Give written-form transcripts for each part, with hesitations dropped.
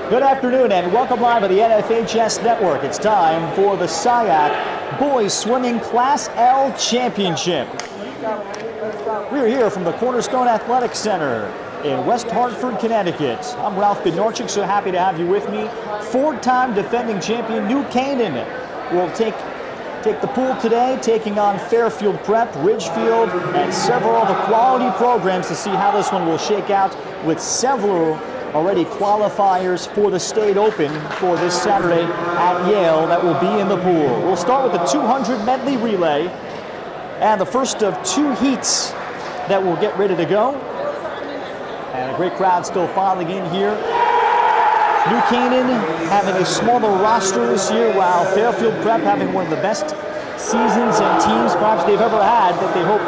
Good afternoon and welcome live to the NFHS Network. It's time for the CIAC Boys Swimming Class L Championship. We're here from the Cornerstone Athletic Center in West Hartford, Connecticut. I'm Ralph Bednarczyk, so happy to have you with me. Four-time defending champion New Canaan will take the pool today, taking on Fairfield Prep, Ridgefield, and several other quality programs to see how this one will shake out, with several already qualifiers for the State Open for this Saturday at Yale that will be in the pool. We'll start with the 200 medley relay and the first of two heats that will get ready to go. And a great crowd still filing in here. New Canaan having a smaller roster this year, while Fairfield Prep having one of the best seasons and teams perhaps they've ever had, that they hope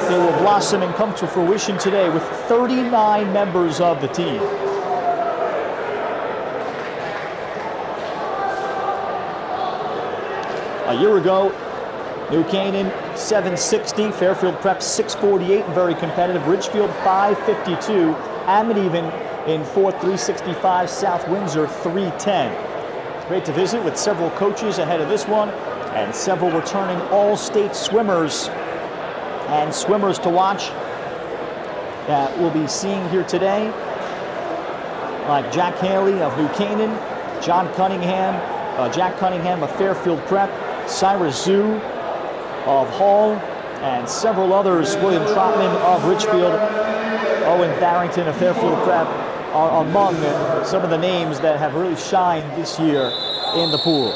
they will blossom and come to fruition today with 39 members of the team. A year ago, New Canaan 760, Fairfield Prep 648, very competitive. Ridgefield 552, Amityville in fourth 365, South Windsor 310. It's great to visit with several coaches ahead of this one and several returning all-state swimmers and swimmers to watch that we'll be seeing here today, like Jack Haley of New Canaan, Jack Cunningham of Fairfield Prep, Cyrus Zhu of Hall, and several others. William Trotman of Ridgefield, Owen Farrington of Fairfield Prep are among some of the names that have really shined this year in the pool.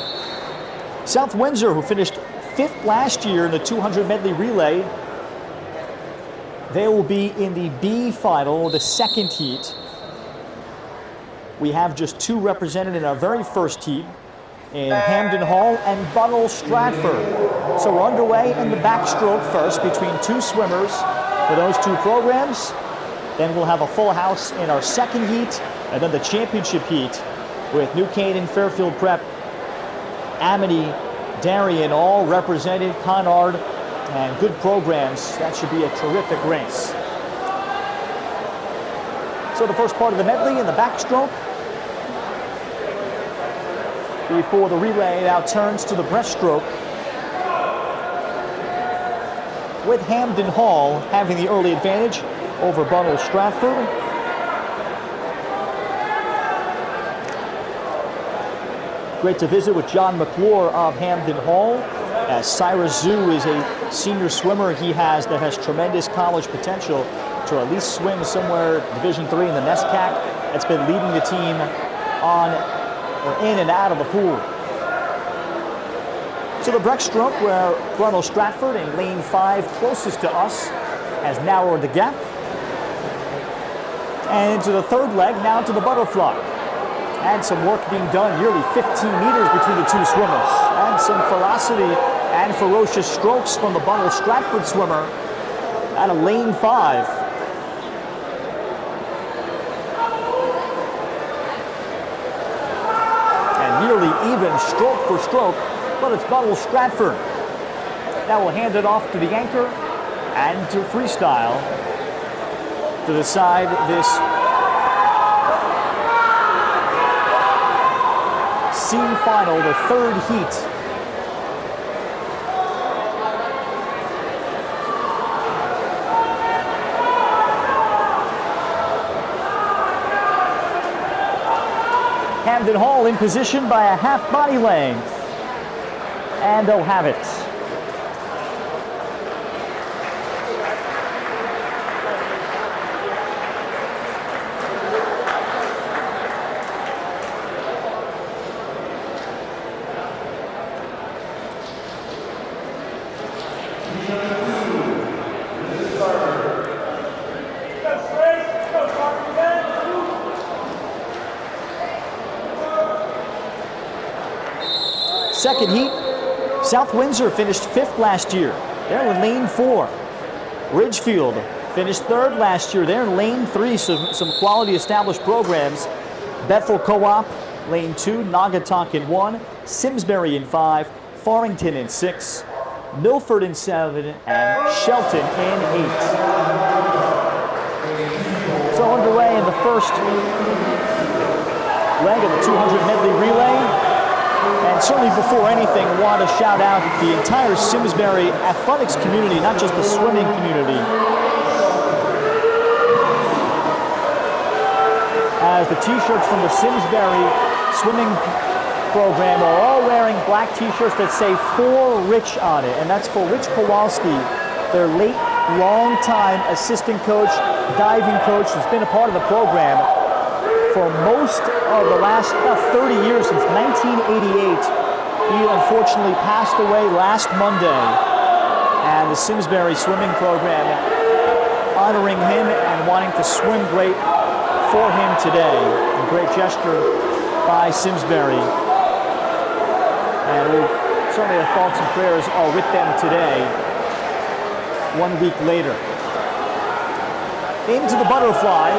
South Windsor, who finished 5th last year in the 200 medley relay, they will be in the B final, or the second heat. We have just two represented in our very first heat, in Hamden Hall and Bunnell Stratford. So we're underway in the backstroke first between two swimmers for those two programs. Then we'll have a full house in our second heat, and then the championship heat with New Canaan, Fairfield Prep, Amity, Darien, all represented, Conard, and good programs. That should be a terrific race. So the first part of the medley in the backstroke. Before the relay now turns to the breaststroke, with Hamden Hall having the early advantage over Bunnell Stratford. Great to visit with John McClure of Hamden Hall, as Cyrus Zhu is a senior swimmer he has that has tremendous college potential to at least swim somewhere Division III in the NESCAC. That's been leading the team on or in and out of the pool. So the breaststroke, where Bunnell Stratford in lane 5 closest to us has narrowed the gap. And into the third leg, now to the butterfly. And some work being done, nearly 15 meters between the two swimmers. And some ferocity and ferocious strokes from the Bunnell Stratford swimmer out of lane 5. And nearly even stroke for stroke, but it's Bunnell Stratford. Now we'll hand it off to the anchor and to freestyle to decide this scene final, the third heat. Hamden Hall in position by a half body length. And they'll have it. Second heat, South Windsor finished 5th last year. They're in lane 4. Ridgefield finished 3rd last year. They're in lane 3, so some quality established programs. Bethel Co-op, lane 2, Naugatuck in 1, Simsbury in 5, Farmington in 6, Milford in 7, and Shelton in 8. So underway in the first leg of the 200 medley relay. And certainly before anything, want to shout out the entire Simsbury athletics community, not just the swimming community. As the t-shirts from the Simsbury swimming program are all wearing black t-shirts that say "For Rich" on it. And that's for Rich Kowalski, their late, long-time assistant coach, diving coach, who's been a part of the program for most of the last 30 years, since 1988. He unfortunately passed away last Monday, and the Simsbury swimming program honoring him and wanting to swim great for him today. A great gesture by Simsbury. And certainly our thoughts and prayers are with them today, 1 week later. Into the butterfly,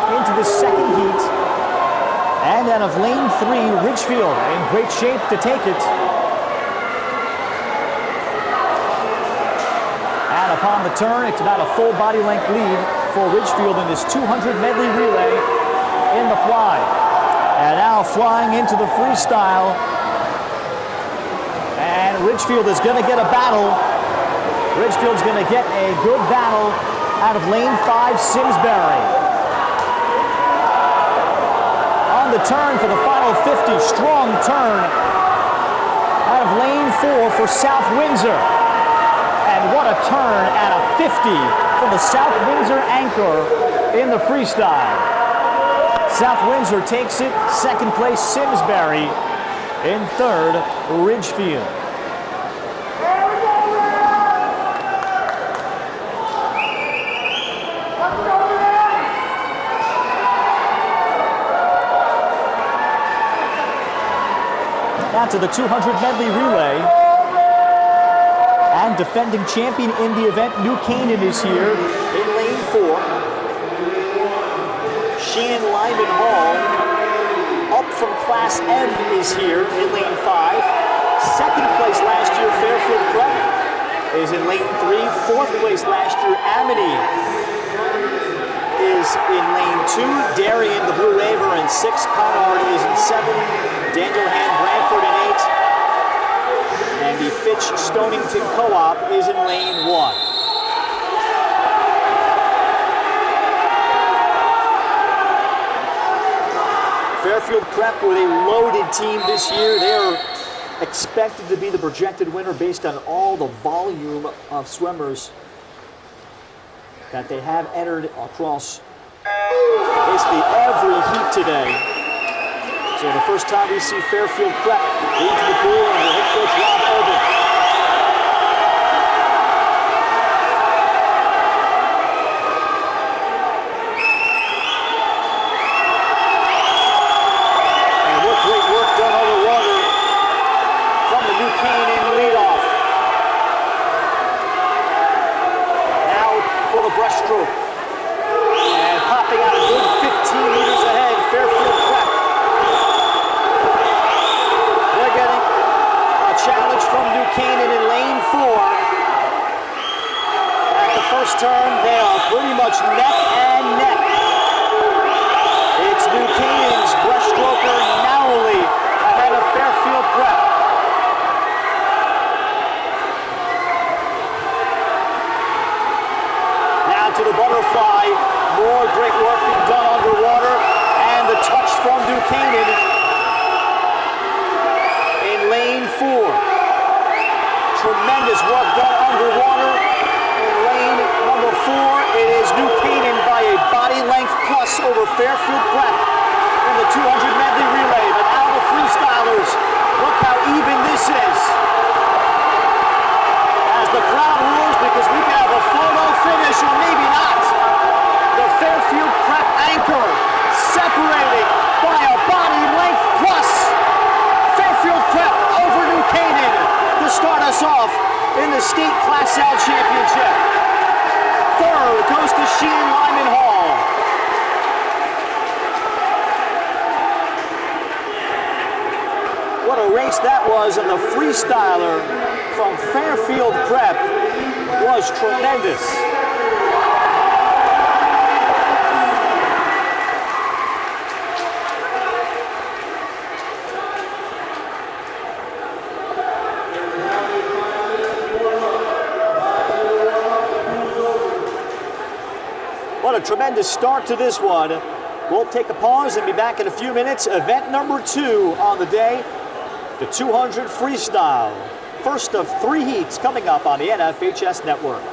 into the second heat, and out of lane 3, Ridgefield in great shape to take it. And upon the turn, it's about a full body length lead for Ridgefield in this 200 medley relay in the fly. And now flying into the freestyle, and Ridgefield is going to get a battle. Ridgefield's going to get a good battle out of lane 5, Simsbury. The turn for the final 50, strong turn out of lane 4 for South Windsor. And what a turn out of 50 for the South Windsor anchor in the freestyle. South Windsor takes it, second place Simsbury, in third Ridgefield. Now to the 200 medley relay. And defending champion in the event, New Canaan is here in lane 4. Sheehan Lyman Hall, up from Class M, is here in lane 5. Second place last year, Fairfield Prep. is in lane 3. Fourth place last year, Amity is in lane 2. Darien, the Blue Raver, in 6. Conard is in 7. Daniel Hand Branford in 8. And the Fitch Stonington Co-op is in lane 1. Fairfield Prep with a loaded team this year. They are expected to be the projected winner based on all the volume of swimmers that they have entered across basically every heat today. So the first time we see Fairfield Prep lead to the pool under head coach Rob Urban. And what great work done on the water from the New Canaan leadoff. Now for the breaststroke. And popping out a good 15 meters ahead, Fairfield Prep. They're getting a challenge from New Canaan in lane 4. At the first turn, they are pretty much neck and neck. It's New Canaan's breaststroker narrowly ahead of Fairfield Prep. Now to the butterfly. More great work being done underwater, and the touch from New Canaan in lane 4. Tremendous work done underwater in lane number 4. It is New Canaan by a body length plus over Fairfield Prep in the 200 medley relay. But now the freestylers, look how even this is. As the crowd roars because we can have a photo finish or maybe not. The Fairfield Prep anchor separating by a body length plus. Fairfield Prep over New Canaan to start us off in the state Class L championship. Third goes to Sheehan Lyman Hall. What a race that was, and the freestyler from Fairfield Prep was tremendous. What a tremendous start to this one. We'll take a pause and be back in a few minutes. Event number 2 on the day, the 200 freestyle. First of 3 heats coming up on the NFHS Network.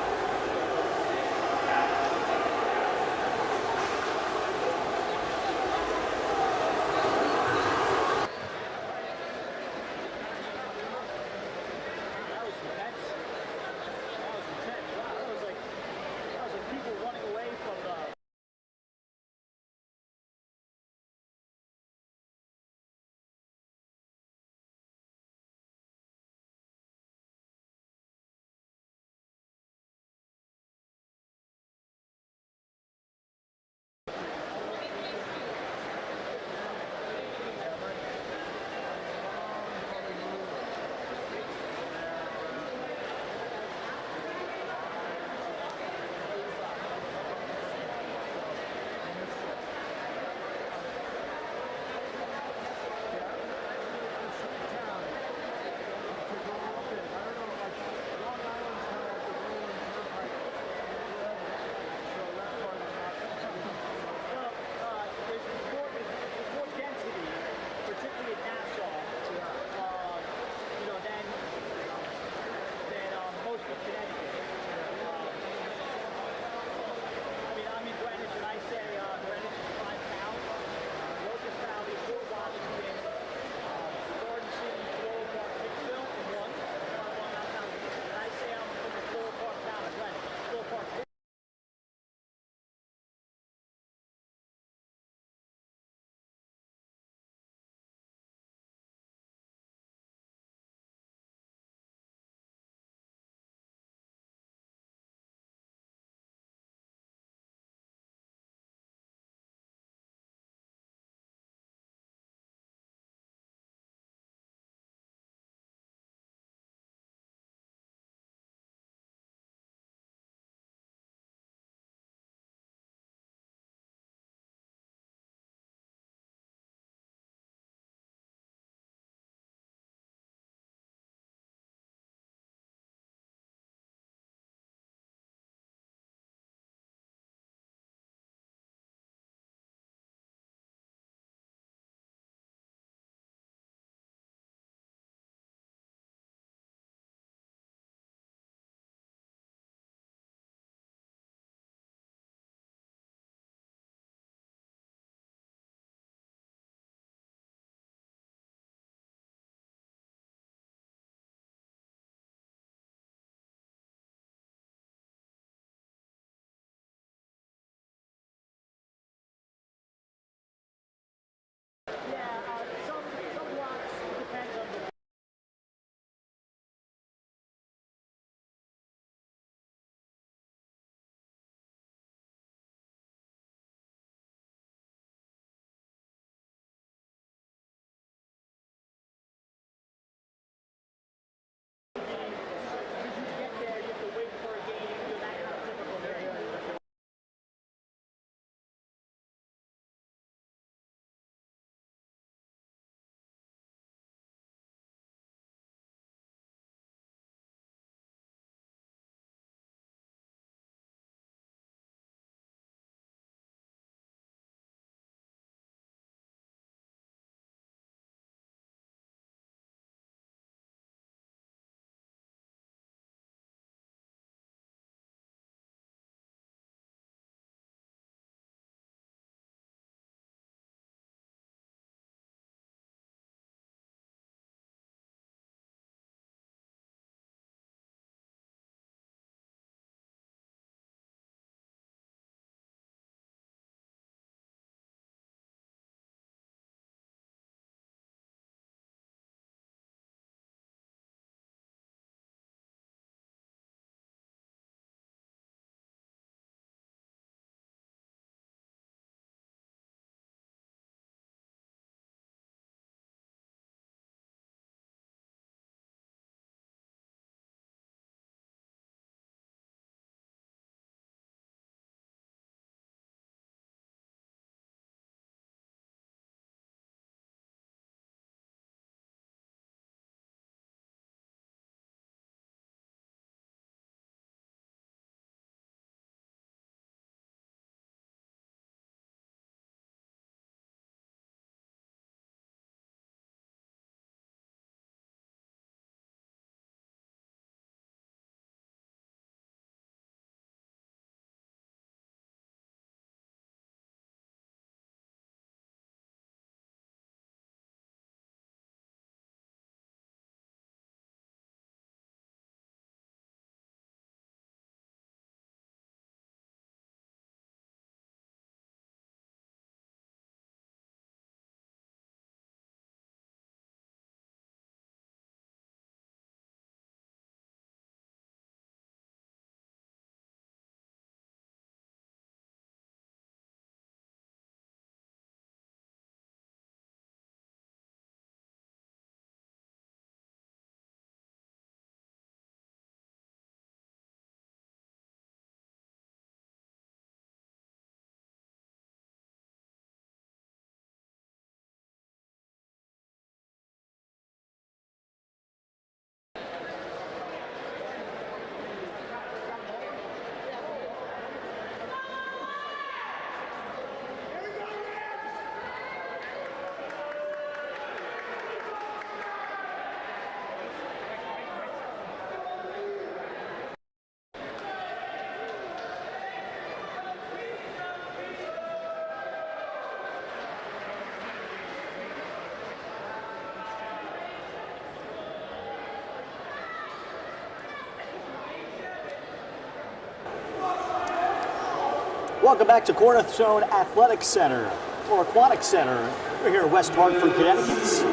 Welcome back to Cornerstone Athletic Center, or Aquatic Center. We're here in West Hartford, Connecticut.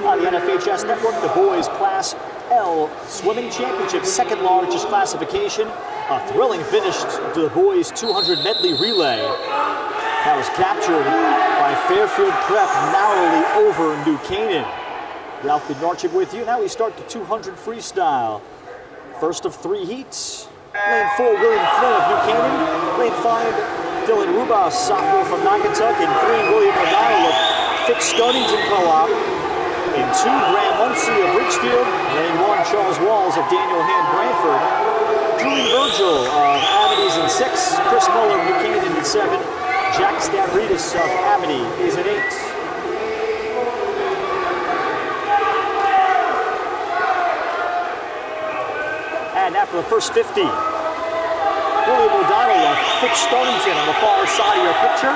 On the NFHS Network, the boys Class L Swimming Championship, second largest classification. A thrilling finish to the boys 200 medley relay. That was captured by Fairfield Prep, narrowly over New Canaan. Ralph Bednarchik with you. Now we start the 200 freestyle. First of 3 heats. Lane 4, William Flynn of New Canaan. Lane 5, Dylan Rubas, sophomore from Naugatuck. And 3, William O'Donnell of Fitz Stonington Co-op. And 2, Graham Muncie of Ridgefield. Lane 1, Charles Walls of Daniel Hand Branford. Julie Virgil of Amity's in 6. Chris Muller of New Canaan in 7. Jack Stavridis of Amity is in 8. And after the first 50, William O'Donnell of Fitz Stonington on the far side of your picture.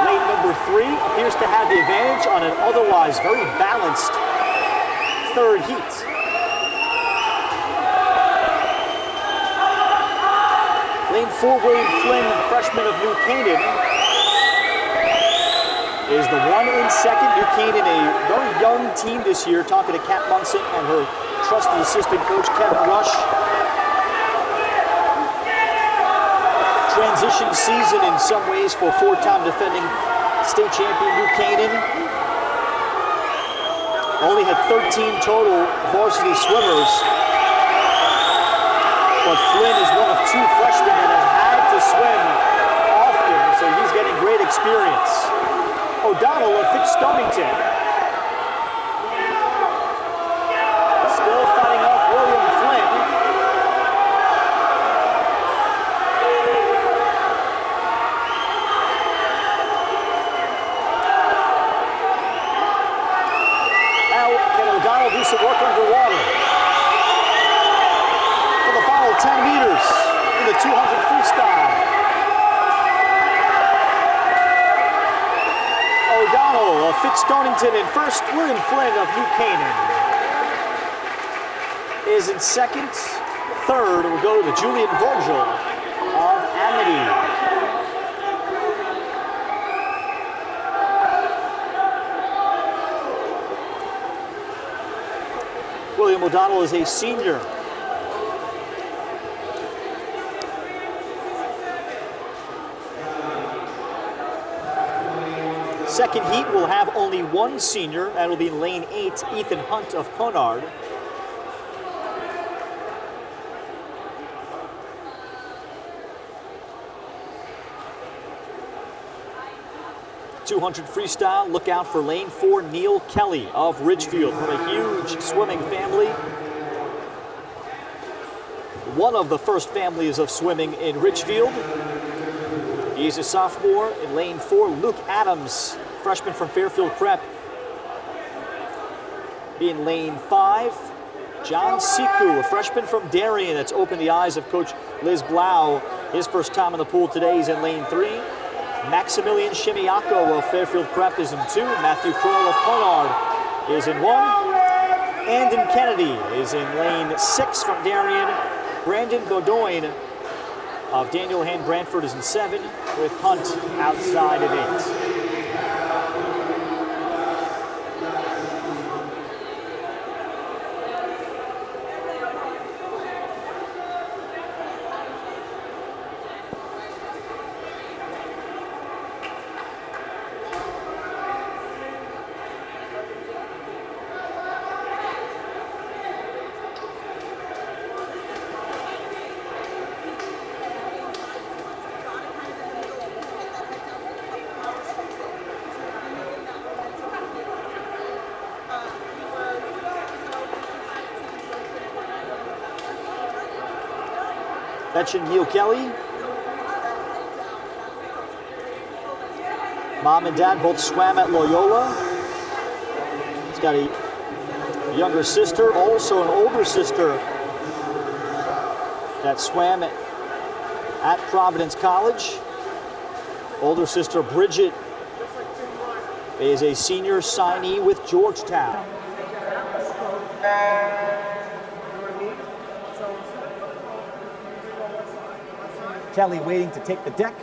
Lane number 3 appears to have the advantage on an otherwise very balanced third heat. Lane 4, William Flynn, freshman of New Canaan, is the one in second. New Canaan, a very young team this year, talking to Kat Munson and her trusted assistant coach, Kevin Rush. Transition season in some ways for 4-time defending state champion New Canaan. Only had 13 total varsity swimmers. But Flynn is one of 2 freshmen that has had to swim often, so he's getting great experience. O'Donnell of Fitz Stonington. Still fighting off William Flynn. Now, can O'Donnell do some work underwater? For the final 10 meters in the 200 freestyle. O'Donnell of Fitz Stonington in first. William Flynn of New Canaan is in second. Third will go to Julian Virgil of Amity. William O'Donnell is a senior. Second heat will have only 1 senior. That will be in lane 8, Ethan Hunt of Conard. .200 freestyle, look out for lane 4, Neil Kelly of Ridgefield, from a huge swimming family. One of the first families of swimming in Ridgefield. He's a sophomore in lane 4, Luke Adams, freshman from Fairfield Prep. In lane 5, John Siku, a freshman from Darien, that's opened the eyes of Coach Liz Blau. His first time in the pool today. He's in lane 3. Maximilian Shimiako of Fairfield Prep is in 2. Matthew Kroll of Conard is in 1. Andon Kennedy is in lane 6 from Darien. Brandon Godoyne of Daniel Hand Branford is in 7, with Hunt outside of 8. Mentioned Neil Kelly. Mom and dad both swam at Loyola. He's got a younger sister, also an older sister that swam at Providence College. Older sister Bridget is a senior signee with Georgetown. Kelly waiting to take the deck.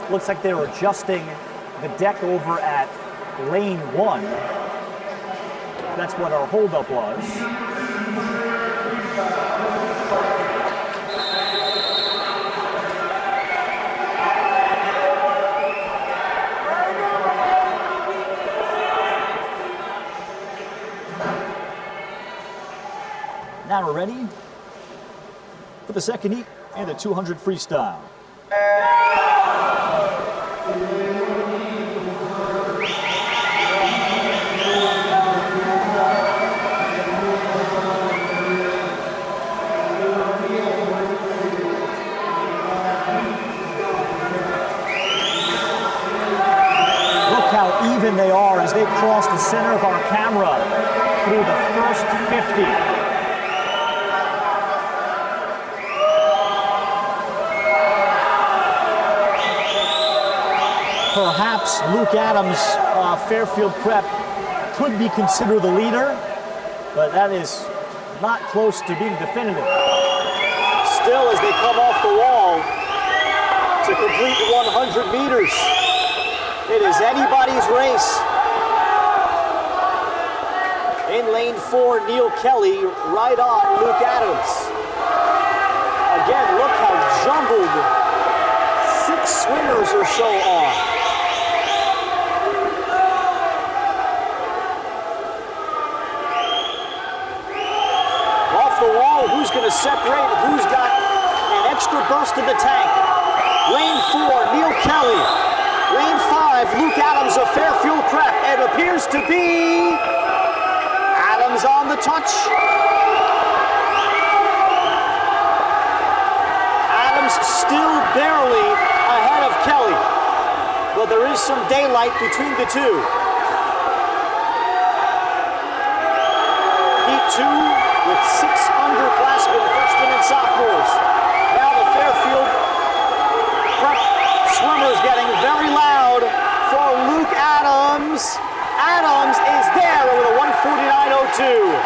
Looks like they're adjusting the deck over at lane 1. That's what our holdup was. Now we're ready for the second heat and the 200 freestyle. Even they are as they cross the center of our camera through the first 50. Perhaps Luke Adams, Fairfield Prep, could be considered the leader, but that is not close to being definitive. Still, as they come off the wall to complete 100 meters. It is anybody's race. In lane 4, Neil Kelly, right on Luke Adams. Again, look how jumbled 6 swimmers or so are. Off the wall, who's going to separate? Who's got an extra burst in the tank? Lane 4, Neil Kelly. Lane 5, Luke Adams of Fairfield Prep. It appears to be Adams on the touch. Adams still barely ahead of Kelly, but there is some daylight between the two. Heat 2 with 6 underclassmen, freshmen and sophomores. Now the Fairfield Prep swimmers getting very loud for Luke Adams. Adams is there with a 1:49.02.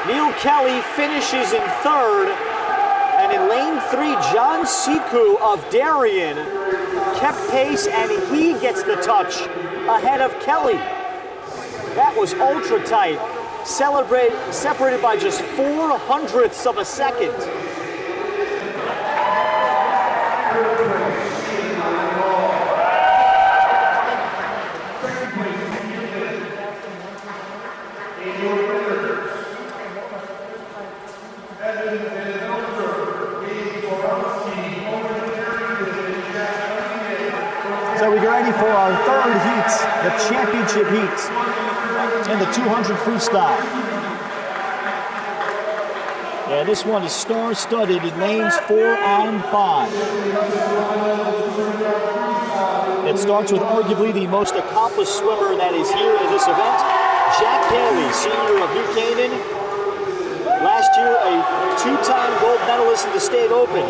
Neil Kelly finishes in 3rd. And in lane 3, John Siku of Darien kept pace and he gets the touch ahead of Kelly. That was ultra tight. Separated by just 0.04 of a second. So we get ready for our 3rd heat, the championship heat, in the 200 freestyle. Yeah, this one is star-studded in lanes 4 and 5. It starts with arguably the most accomplished swimmer that is here in this event, Jack Haley, senior of New Canaan. Last year, a 2-time gold medalist in the State Open,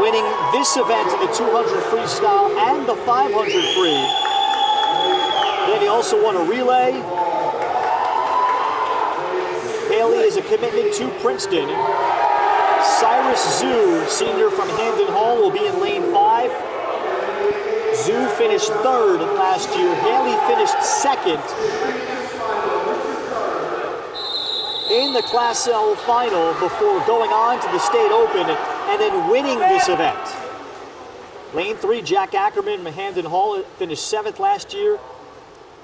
winning this event in the 200 freestyle and the 500 free. Then he also won a relay. Haley is a commitment to Princeton. Cyrus Zhu, senior from Hamden Hall, will be in lane 5. Zhu finished 3rd last year. Haley finished 2nd in the Class L final before going on to the State Open and then winning this event. Lane 3, Jack Ackerman from Hamden Hall finished 7th last year.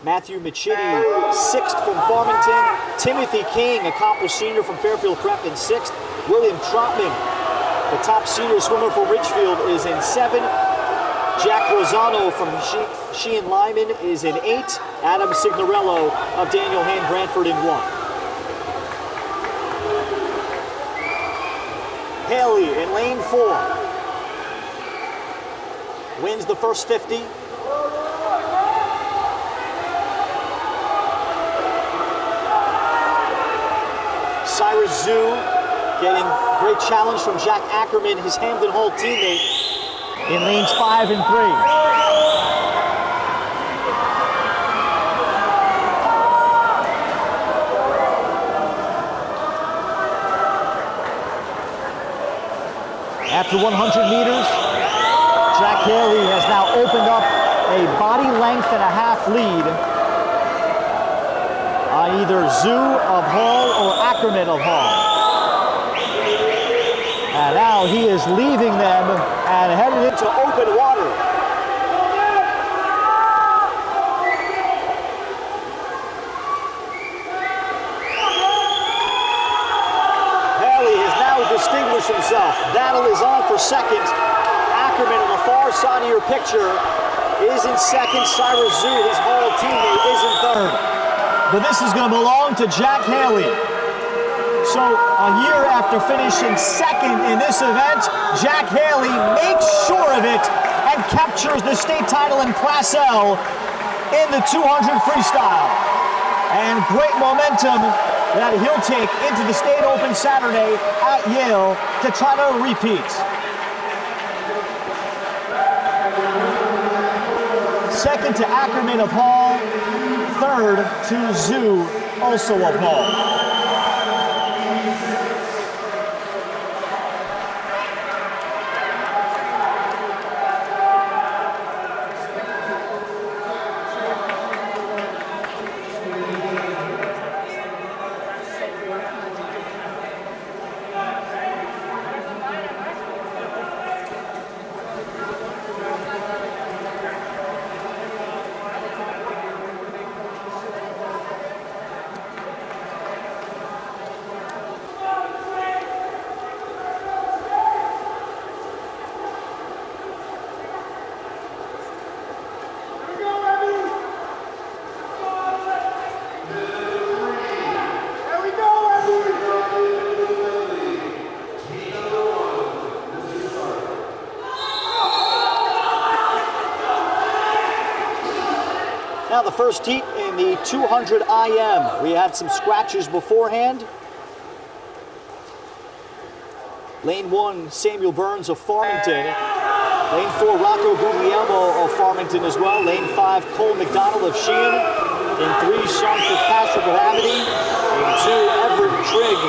Matthew Machini, 6th from Farmington. Timothy King, accomplished senior from Fairfield Prep, in 6th. William Trotman, the top senior swimmer from Richfield, is in 7. Jack Rosano from Sheehan Lyman is in 8. Adam Signorello of Daniel Hand Brantford in 1. Haley in lane 4 wins the first 50. Cyrus Zhu getting great challenge from Jack Ackerman, his Hamden Hall teammate, in lanes 5 and 3. After 100 meters, Jack Haley has now opened up a body length and a half lead on either Zhu of Hall or Ackerman of Hall. And now he is leaving them and headed into open water. Distinguish himself. Battle is on for second. Ackerman on the far side of your picture is in second. Cyrus Zhu, his Hall teammate, is in third. But this is going to belong to Jack Haley. So a year after finishing second in this event, Jack Haley makes sure of it and captures the state title in Class L in the 200 freestyle. And great momentum that he'll take into the State Open Saturday at Yale to try to repeat. Second to Ackerman of Hall, third to Zhu, also of Hall. Now the first heat in the 200 IM. We had some scratches beforehand. Lane 1, Samuel Burns of Farmington. Lane 4, Rocco Guglielmo of Farmington as well. Lane 5, Cole McDonald of Sheehan. Lane 3, Sean Fitzpatrick of Amity. Lane 2, Everett Trigg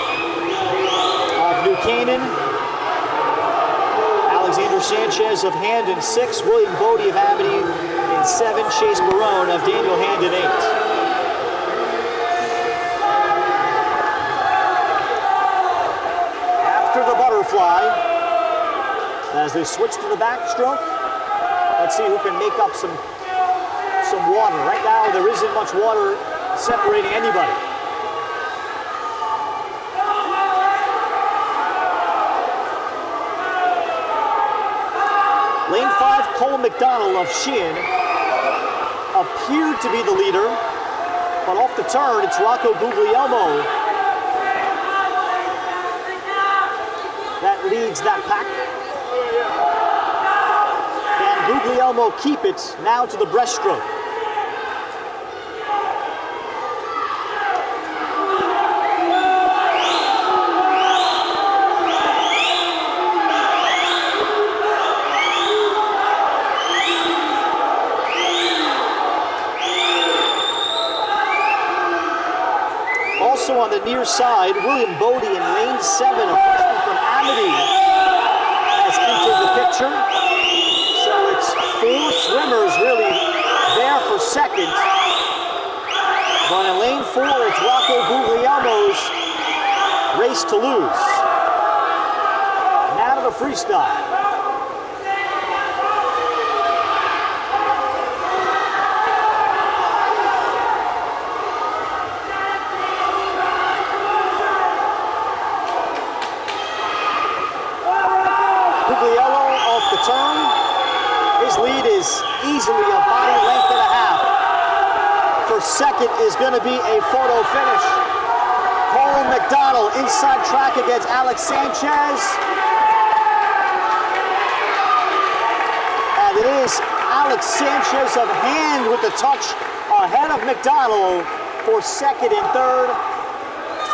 of New Canaan. Alexander Sanchez of Hamden 6, William Bodie of Amity. And 7, Chase Barone of Daniel Hamden 8. After the butterfly, as they switch to the backstroke, let's see who can make up some water. Right now, there isn't much water separating anybody. Lane 5, Cole McDonald of Sheehan appeared to be the leader, but off the turn, it's Rocco Guglielmo that leads that pack. Can Guglielmo keep it now to the breaststroke? Also on the near side, William Bodie in lane 7, a freshman from Amity, has entered the picture. So it's 4 swimmers really there for second. But in lane 4, it's Rocco Guglielmo's race to lose. Now to the freestyle. Guglielmo off the turn. His lead is easily a body length and a half. For second is going to be a photo finish. Cole McDonald inside track against Alex Sanchez. And it is Alex Sanchez of Hand with the touch ahead of McDonald for second and third.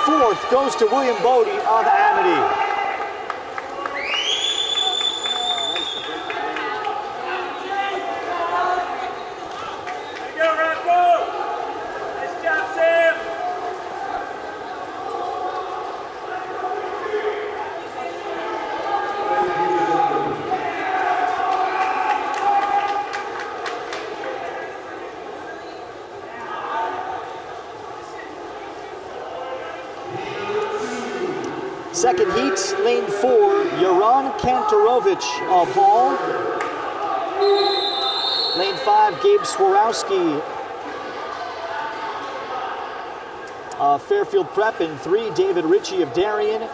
fourth goes to William Bodie of Amity. Second heat, lane 4, Yaron Kantarovich of Hall. Lane 5, Gabe Swarowski of Fairfield Prep. In 3, David Ritchie of Darien.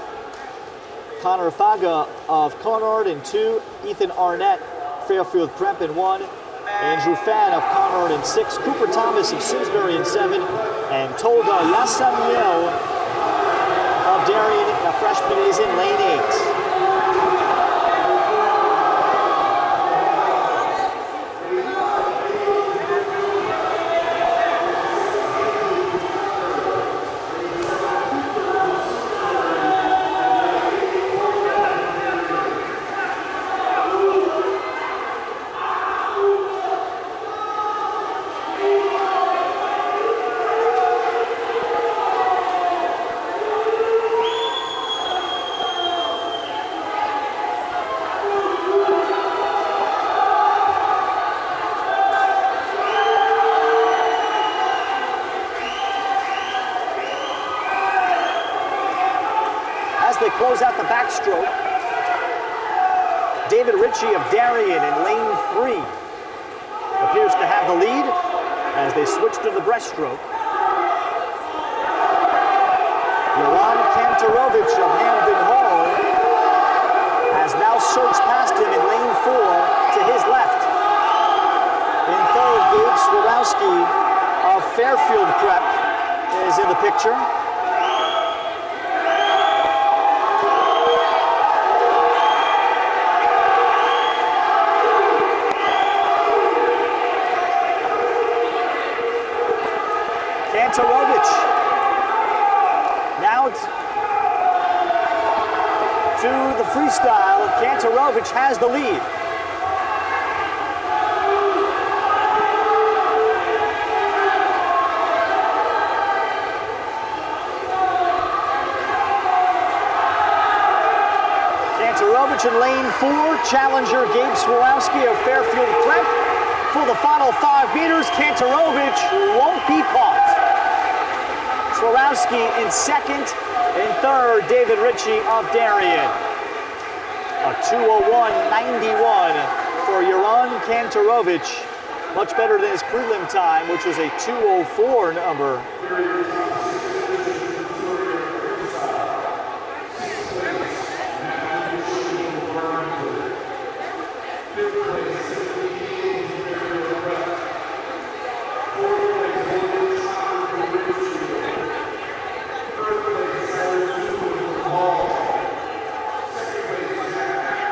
Connor Faga of Conard in 2. Ethan Arnett, Fairfield Prep in 1. Andrew Fan of Conard in 6. Cooper Thomas of Simsbury in 7. And Tolga Yassamiel of Darien, a freshman, is in lane 8. They close out the backstroke. David Ritchie of Darien in lane 3 appears to have the lead as they switch to the breaststroke. Yaron Kantarovich of Hamden Hall has now surged past him in lane 4 to his left. In 3rd, Gabe Swarowski of Fairfield Prep is in the picture. Kantarovich now to the freestyle. Kantarovich has the lead. Kantarovich in lane 4. Challenger Gabe Swarowski of Fairfield Prep. For the final 5 meters, Kantarovich won't be caught. Swarowski in 2nd. In 3rd, David Ritchie of Darien. A 2:01.91 for Yaron Kantarovich. Much better than his prelim time, which was a 2:04 number.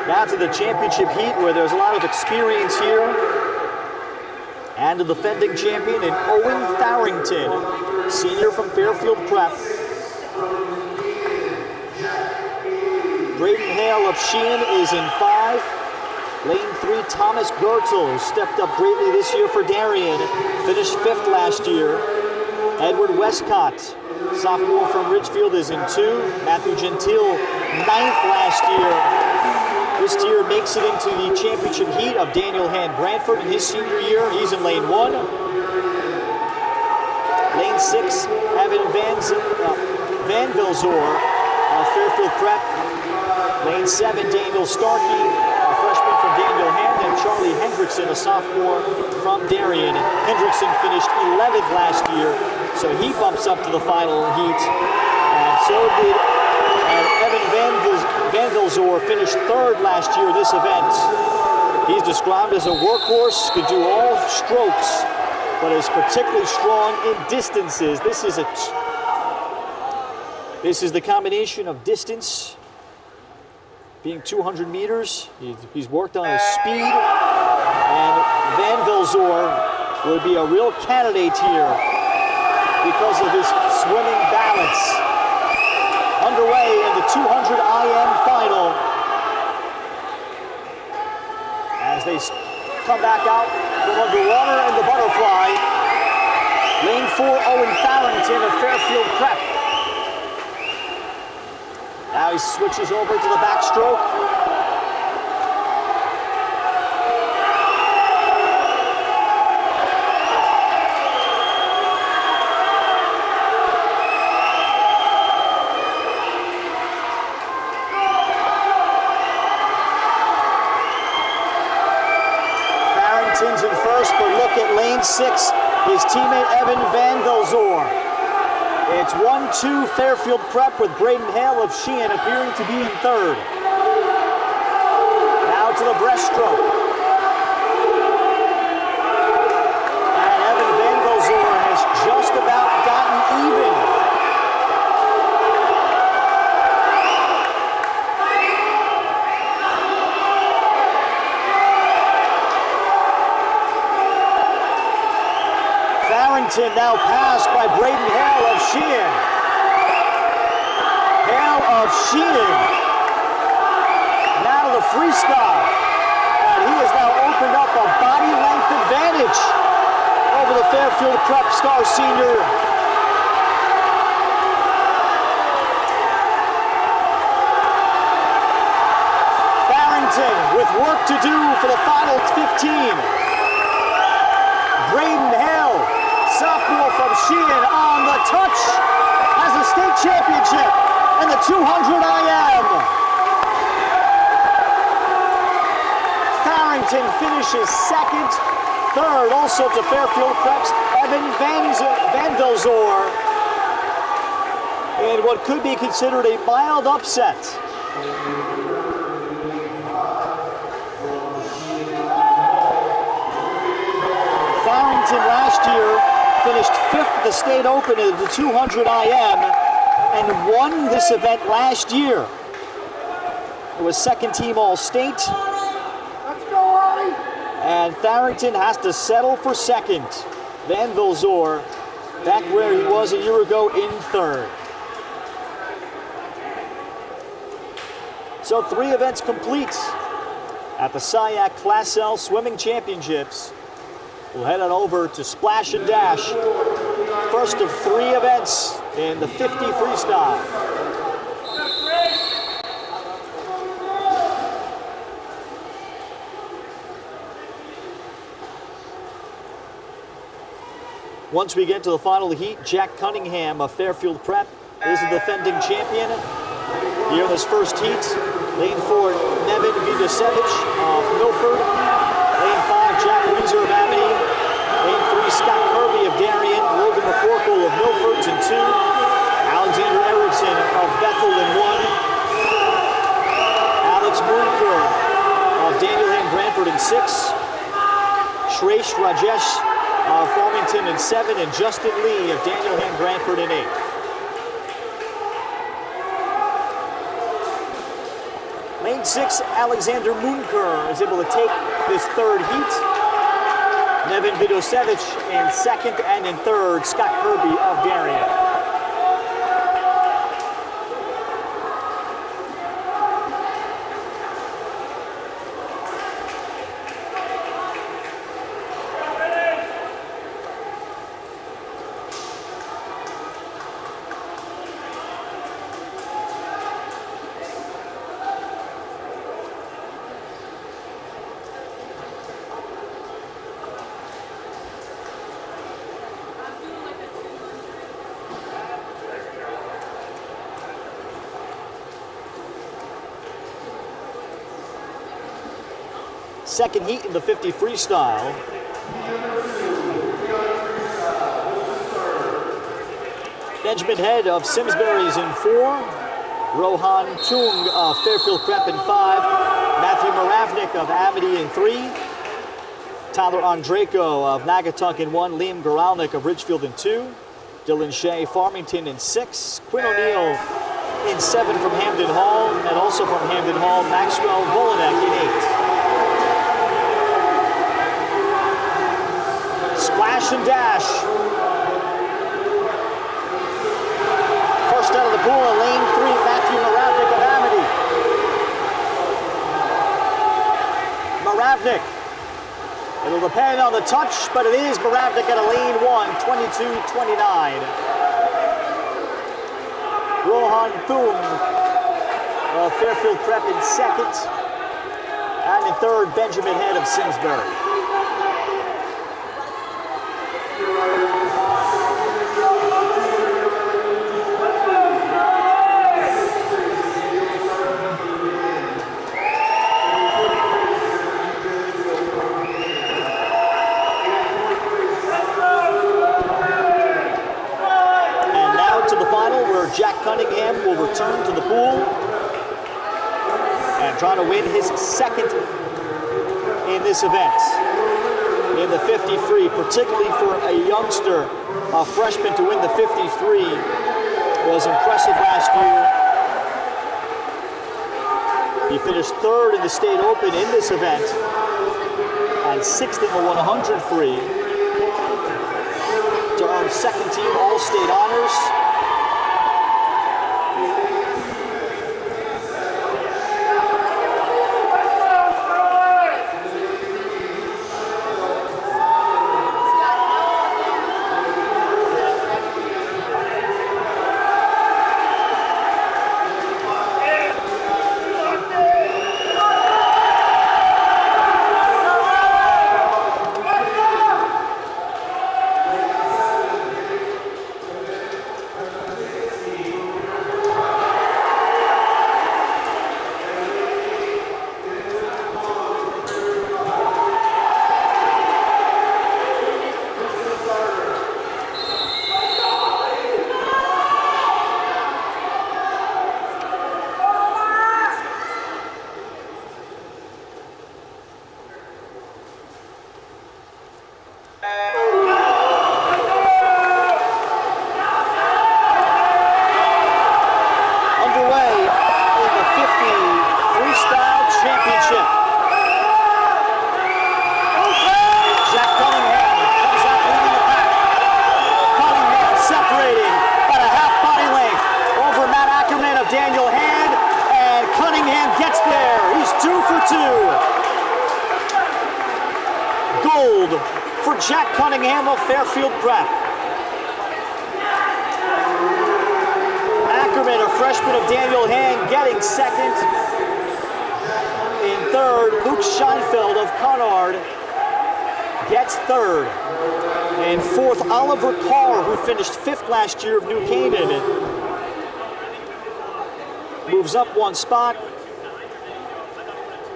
Now to the championship heat, where there's a lot of experience here. And the defending champion in Owen Farrington, senior from Fairfield Prep. Braden Hale of Sheehan is in 5. Lane 3, Thomas Gertel stepped up greatly this year for Darien. Finished 5th last year. Edward Westcott, sophomore from Ridgefield, is in 2. Matthew Gentile, 9th last year. This year makes it into the championship heat of Daniel Hand Brantford in his senior year. He's in lane 1. Lane 6, Evan Van Vilzor of Fairfield Prep. Lane 7, Daniel Starkey, a freshman from Daniel Hand, and Charlie Hendrickson, a sophomore from Darien. Hendrickson finished 11th last year, so he bumps up to the final heat. And so did Evan Van Vilzor, finished 3rd last year in this event. He's described as a workhorse, could do all strokes, but is particularly strong in distances. This is the combination of distance, being 200 meters. He's worked on his speed, and Van Vilzor would be a real candidate here because of his swimming balance. 200 IM final. As they come back out from underwater and the butterfly. Lane 4, Owen Farrington of Fairfield Prep. Now he switches over to the backstroke. Farrington's in first, but look at lane 6, his teammate Evan Van Velzor. It's 1-2 Fairfield Prep with Braden Hale of Sheehan appearing to be in third. Now to the breaststroke. And Evan Van Velzor has just about gotten even. Farrington now passed by Braden Hale of Sheehan. Hale of Sheehan. Now to the freestyle. And he has now opened up a body length advantage over the Fairfield Prep star senior. Farrington with work to do for the final 15. Braden Hale, sophomore from Sheehan, on the touch, has a state championship in the 200 IM. Farrington finishes second, third also to Fairfield Prep's Evan Van Velzor in what could be considered a mild upset. Farrington last year finished 5th at the State Open in the 200 IM and won this event last year. It was second team All-State. Let's go, Ollie! And Farrington has to settle for second. Van Velzor back where he was a year ago in third. So 3 events complete at the CIAC Class L Swimming Championships. We'll head on over to Splash and Dash. First of 3 events in the 50 freestyle. Once we get to the final heat, Jack Cunningham of Fairfield Prep is the defending champion. Here in this first heat, lane 4, Nevin Vidasevich of Milford. Lane 5, Jack Weezer of Amity. Lane 3, Scott Kirby of Darien. Logan McCorkle of Milford's in 2. Alexander Erickson of Bethel in 1. Alex Moonker of Daniel Hand Brantford in 6. Shresh Rajesh of Farmington in 7. And Justin Lee of Daniel Hand Brantford in 8. Lane 6, Alexander Moonker is able to take this third heat. Nevin Vidosevich in second, and in third, Scott Kirby of Darien. Second heat in the 50 freestyle. Benjamin Head of Simsbury's in 4. Rohan Tung of Fairfield Prep in 5. Matthew Moravnik of Amity in 3. Tyler Andreyko of Naugatuck in 1. Liam Goralnik of Ridgefield in 2. Dylan Shea Farmington in 6. Quinn O'Neill in 7 from Hamden Hall. And also from Hamden Hall, Maxwell Volanek in 8. Splash and dash. First out of the pool, lane 3, Matthew Moravnik depending on the touch, but it is Baravnik at a lane 1, 22-29. Rohan Thum of Fairfield Prep in second. And in third, Benjamin Head of Simsbury. Jack Cunningham will return to the pool and try to win his second in this event. In the 50 free, particularly for a youngster, a freshman, to win the 50 free was impressive last year. He finished third in the state open in this event and sixth in the 100 free to earn second team All-State honors. For Jack Cunningham of Fairfield Prep. Ackerman, a freshman of Daniel Hand, getting second. In third, Luke Scheinfeld of Conard gets third. In fourth, Oliver Carr, who finished fifth last year of New Canaan, moves up one spot.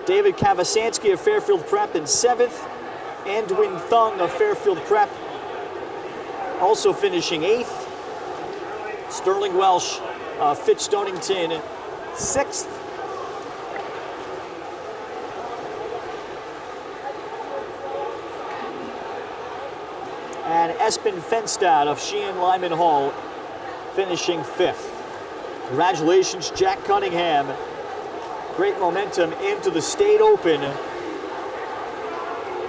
David Kavasansky of Fairfield Prep in seventh. Andwin Thung of Fairfield Prep also finishing eighth. Sterling Welsh of Fitch Stonington sixth. And Espen Fenstad of Sheehan Lyman Hall finishing fifth. Congratulations, Jack Cunningham. Great momentum into the state open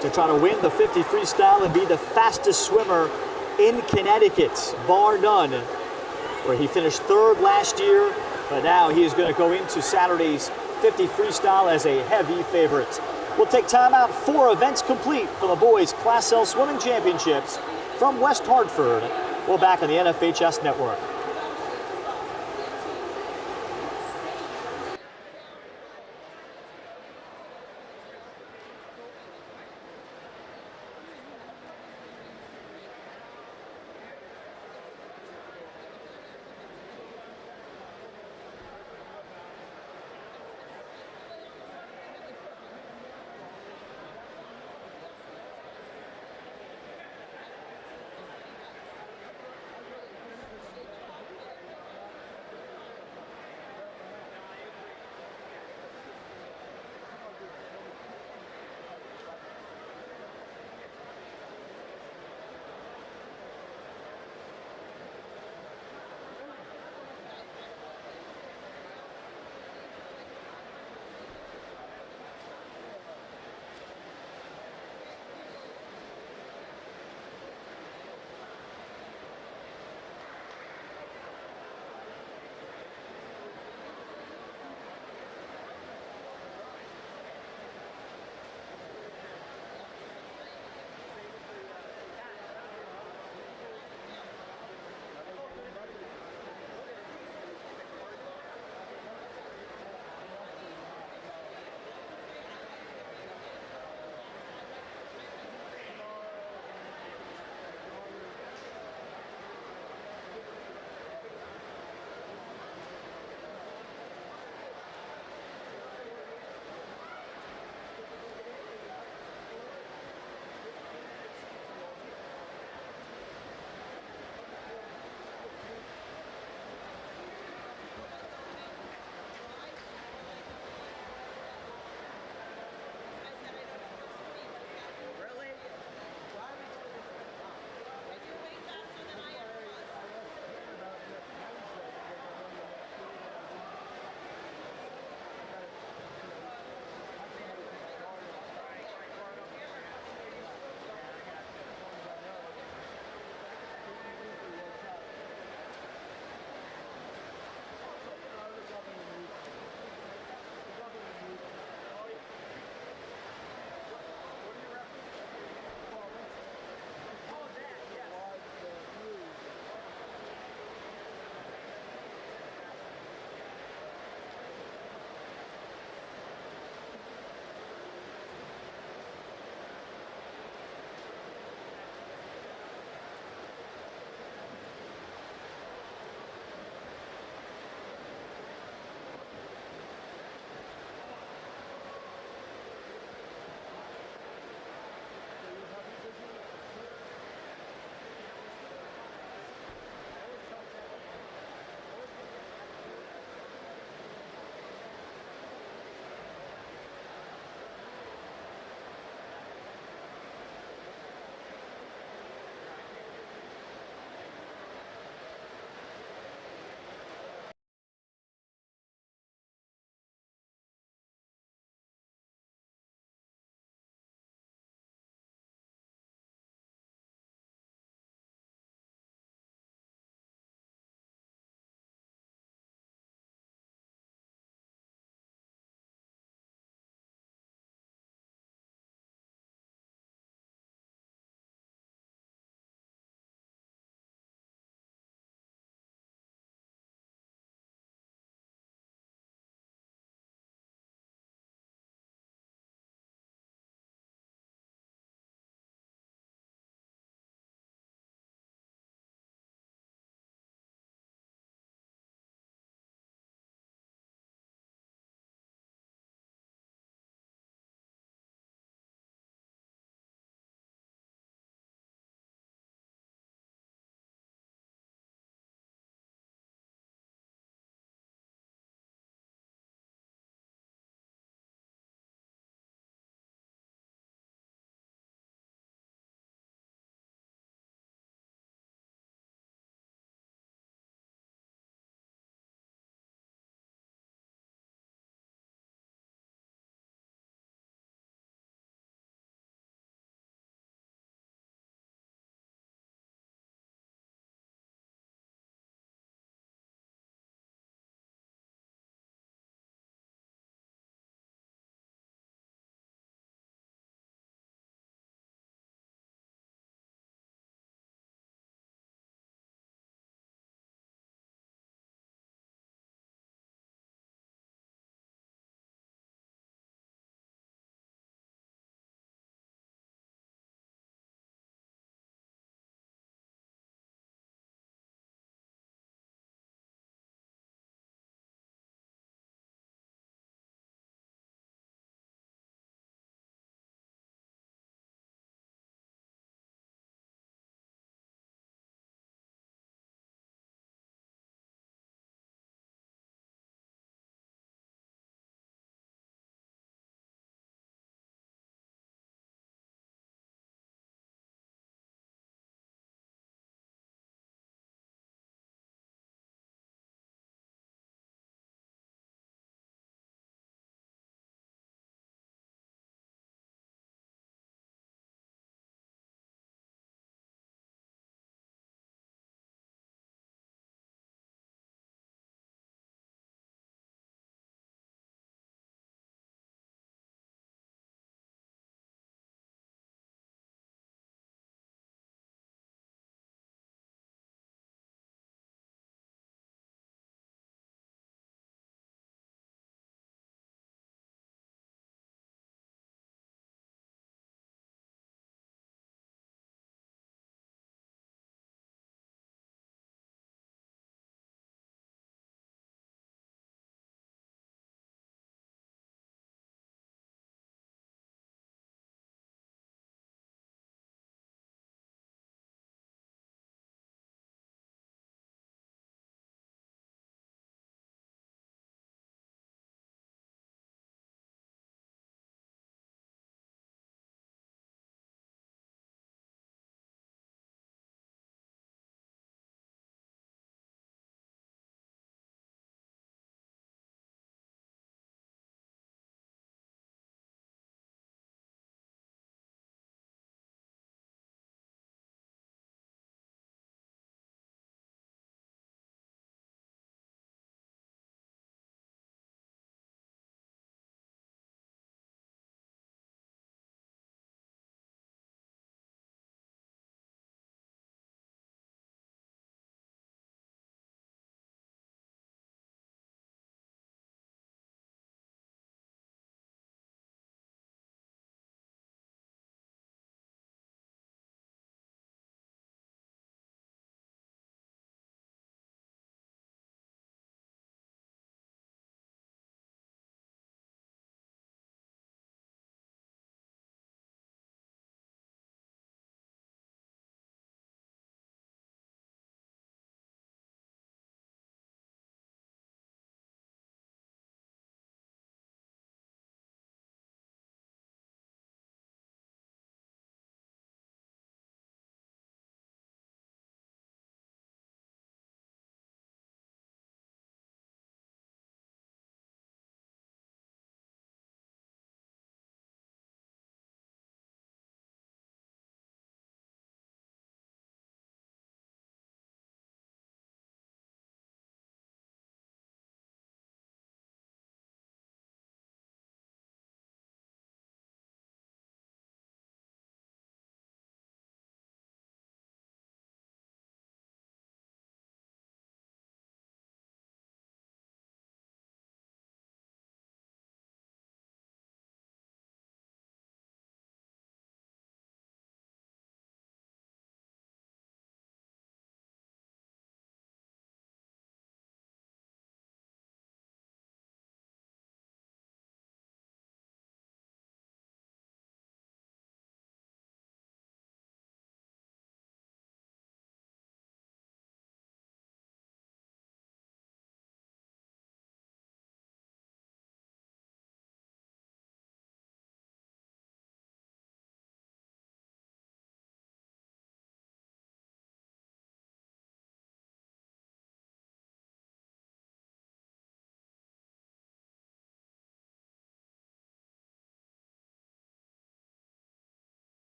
to try to win the 50 freestyle and be the fastest swimmer in Connecticut, bar none, where he finished third last year, but now he is going to go into Saturday's 50 freestyle as a heavy favorite. We'll take time out. 4 events complete for the boys' Class L Swimming Championships from West Hartford. We're back on the NFHS Network.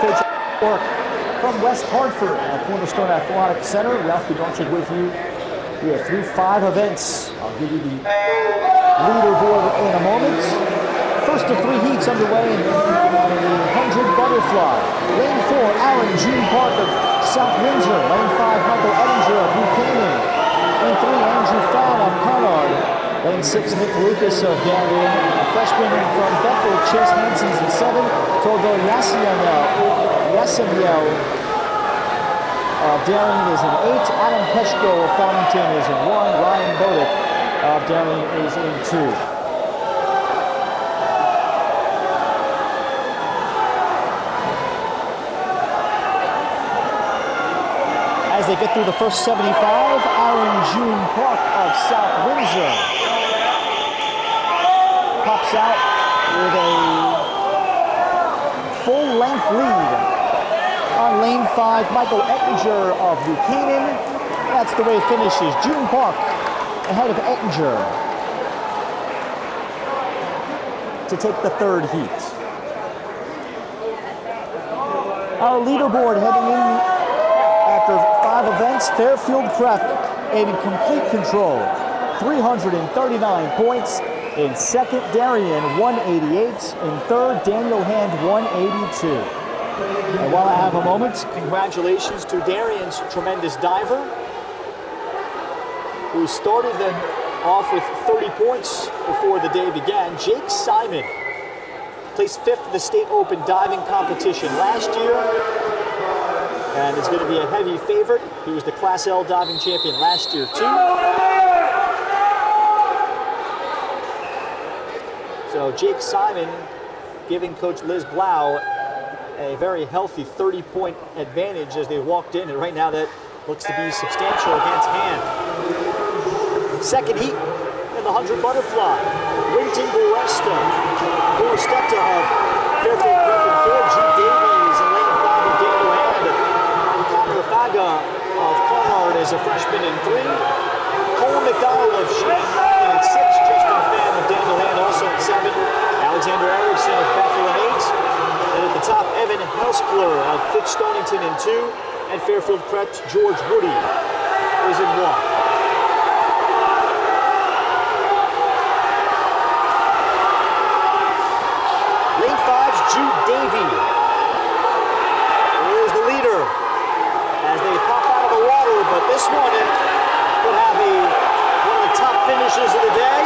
beautiful work from West Hartford at Cornerstone Athletic Center. Ralph Bedonchik with you. We are through 5 events. I'll give you the leaderboard in a moment. First of 3 heats underway in the 100 butterfly. Lane 4, Aaron June Park of South Windsor. Lane 5, Michael Ettinger of New Canaan. Lane 3, Andrew Fan of Conard. Lane 6, Nick Lucas of Darien. Freshman from Bethel, Chase Hanson's in 7. Togo Yassaniel of Darien is in 8. Adam Peshko of Farmington is in 1. Ryan Bodick of Darien is in 2. As they get through the first 75, Aaron June Park of South Windsor pops out with a full-length lead. On lane 5, Michael Ettinger of New Canaan. That's the way it finishes. June Park ahead of Ettinger to take the 3rd heat. Our leaderboard heading in after 5 events, Fairfield Prep in complete control, 339 points. In 2nd, Darien, 188. In 3rd, Daniel Hand, 182. And while I have a moment, congratulations to Darien's tremendous diver, who started them off with 30 points before the day began. Jake Simon placed 5th in the State Open diving competition last year, and is going to be a heavy favorite. He was the Class L diving champion last year, too. So Jake Simon giving Coach Liz Blau a very healthy 30-point advantage as they walked in, and right now that looks to be substantial against Hand. 2nd heat in the 100 butterfly. Winton Buresta of Fairfield Prep in 4. G. Davies in lane 5 of Daniel Hand. Connor Faga of Conard is a freshman in 3. Cole McDonald of Shanghai in 6. Justin Fan of Daniel Hand also in 7. Alexander Erickson of Bethel in 8. And at the top, Evan Helspler of Fitch Stonington in 2. And Fairfield Prep's George Woody is in 1. Lane 5's Jude Davey is the leader as they pop out of the water, but this one could have one of the top finishes of the day.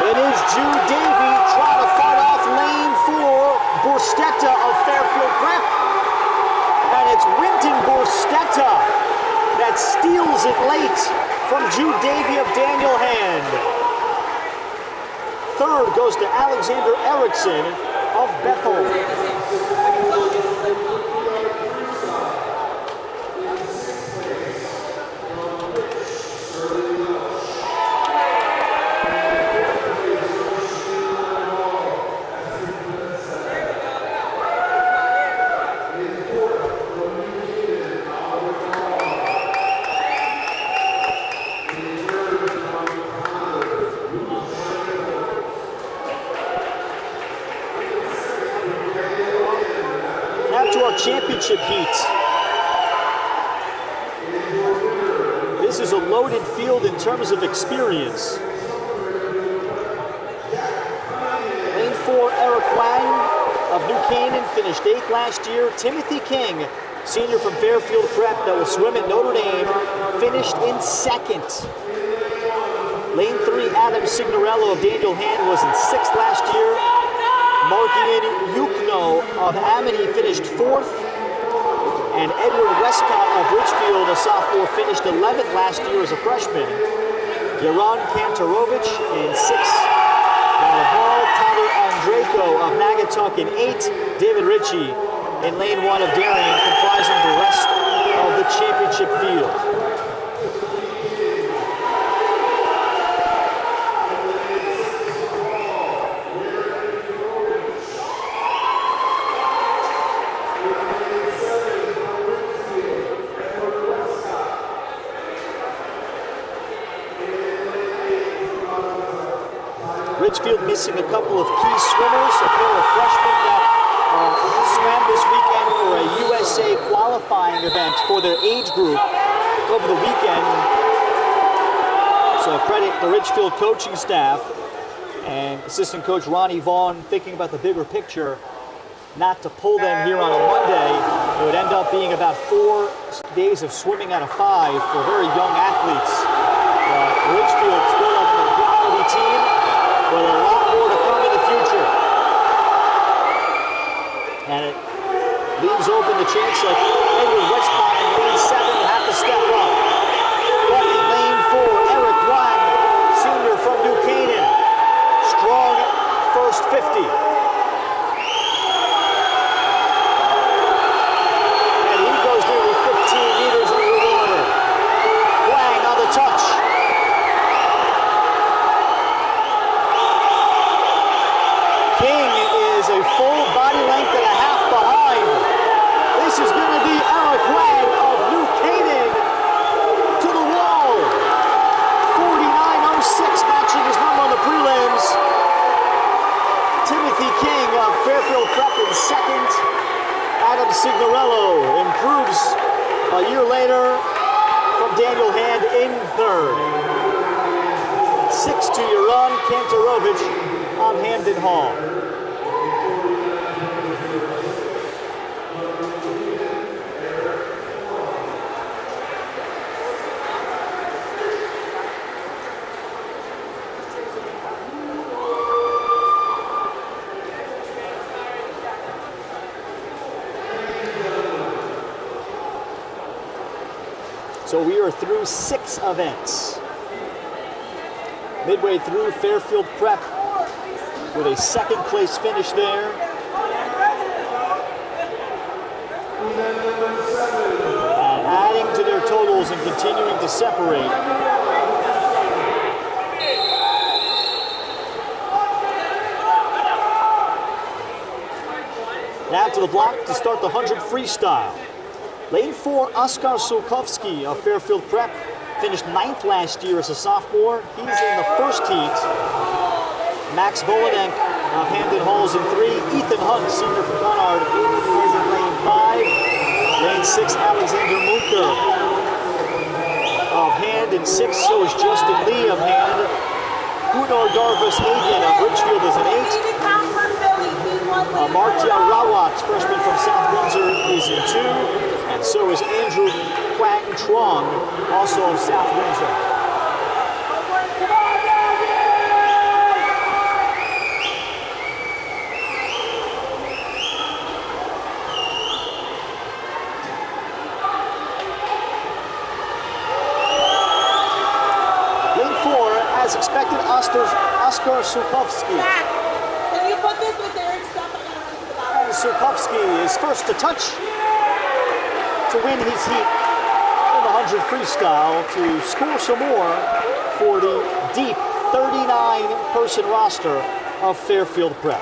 It is Jude Davey trying to fight off lane 4, Borstetta of Fairfield Prep. And it's Winton Borstetta that steals it late from Jude Davey of Daniel Hand. 3rd goes to Alexander Erickson of Bethel. Championship heat. This is a loaded field in terms of experience. Lane 4, Eric Wang of New Canaan finished 8th last year. Timothy King, senior from Fairfield Prep that will swim at Notre Dame, finished in 2nd. Lane 3, Adam Signorello of Daniel Hand was in 6th last year. Markian Yukno of Amity finished 4th. And Edward Westcott of Richfield, a sophomore, finished 11th last year as a freshman. Yaron Kantarovich in 6th. Hall, Tyler Andreyko of Naugatuck in 8th. David Ritchie in lane 1 of Darien, comprising the rest of the championship field. Richfield missing a couple of key swimmers, a pair of freshmen that swam this weekend for a USA qualifying event for their age group over the weekend. So credit the Ridgefield coaching staff and assistant coach Ronnie Vaughn thinking about the bigger picture, not to pull them here on a Monday. It would end up being about 4 days of swimming out of 5 for very young athletes. Ridgefield still a quality team with a lot more to come in the future. And it leaves open the chance like Edward Westcott in lane 7 to have to step up. But in lane 4, Eric Wang, senior from New Canaan. Strong first 50. And he goes nearly 15 meters underwater. Wang on the touch. King is a full body length and a half behind. This is going to be Eric Wang of New Canaan to the wall. 49.06 matching his number on the prelims. Timothy King of Fairfield Prep in second. Adam Signorello improves a year later from Daniel Hand in third. 6-2 run, Kantarovich on Hamden Hall. So we are through 6 events. Midway through, Fairfield Prep with a second place finish there. And adding to their totals and continuing to separate. Now to the block to start the 100 freestyle. Lane 4, Oskar Sulkowski of Fairfield Prep finished 9th last year as a sophomore. He's in the first heat. Max Volenenk of Hamden Halls in 3. Ethan Hunt, senior from Conard, is in lane 5. Lane 6, Alexander Munker of Hand in 6. So is Justin Lee of Hand. Gunnar Darvis Hagen of Ridgefield is in 8. Martia Rawat, freshman from South Windsor, is in 2. And so is Andrew Quang Truong, also of South Windsor. Lane 4, as expected, Oskar Sulkowski. Can you put this with Eric's stuff? And Sulkowski is first to touch to win his heat in the 100 freestyle to score some more for the deep 39-person roster of Fairfield Prep.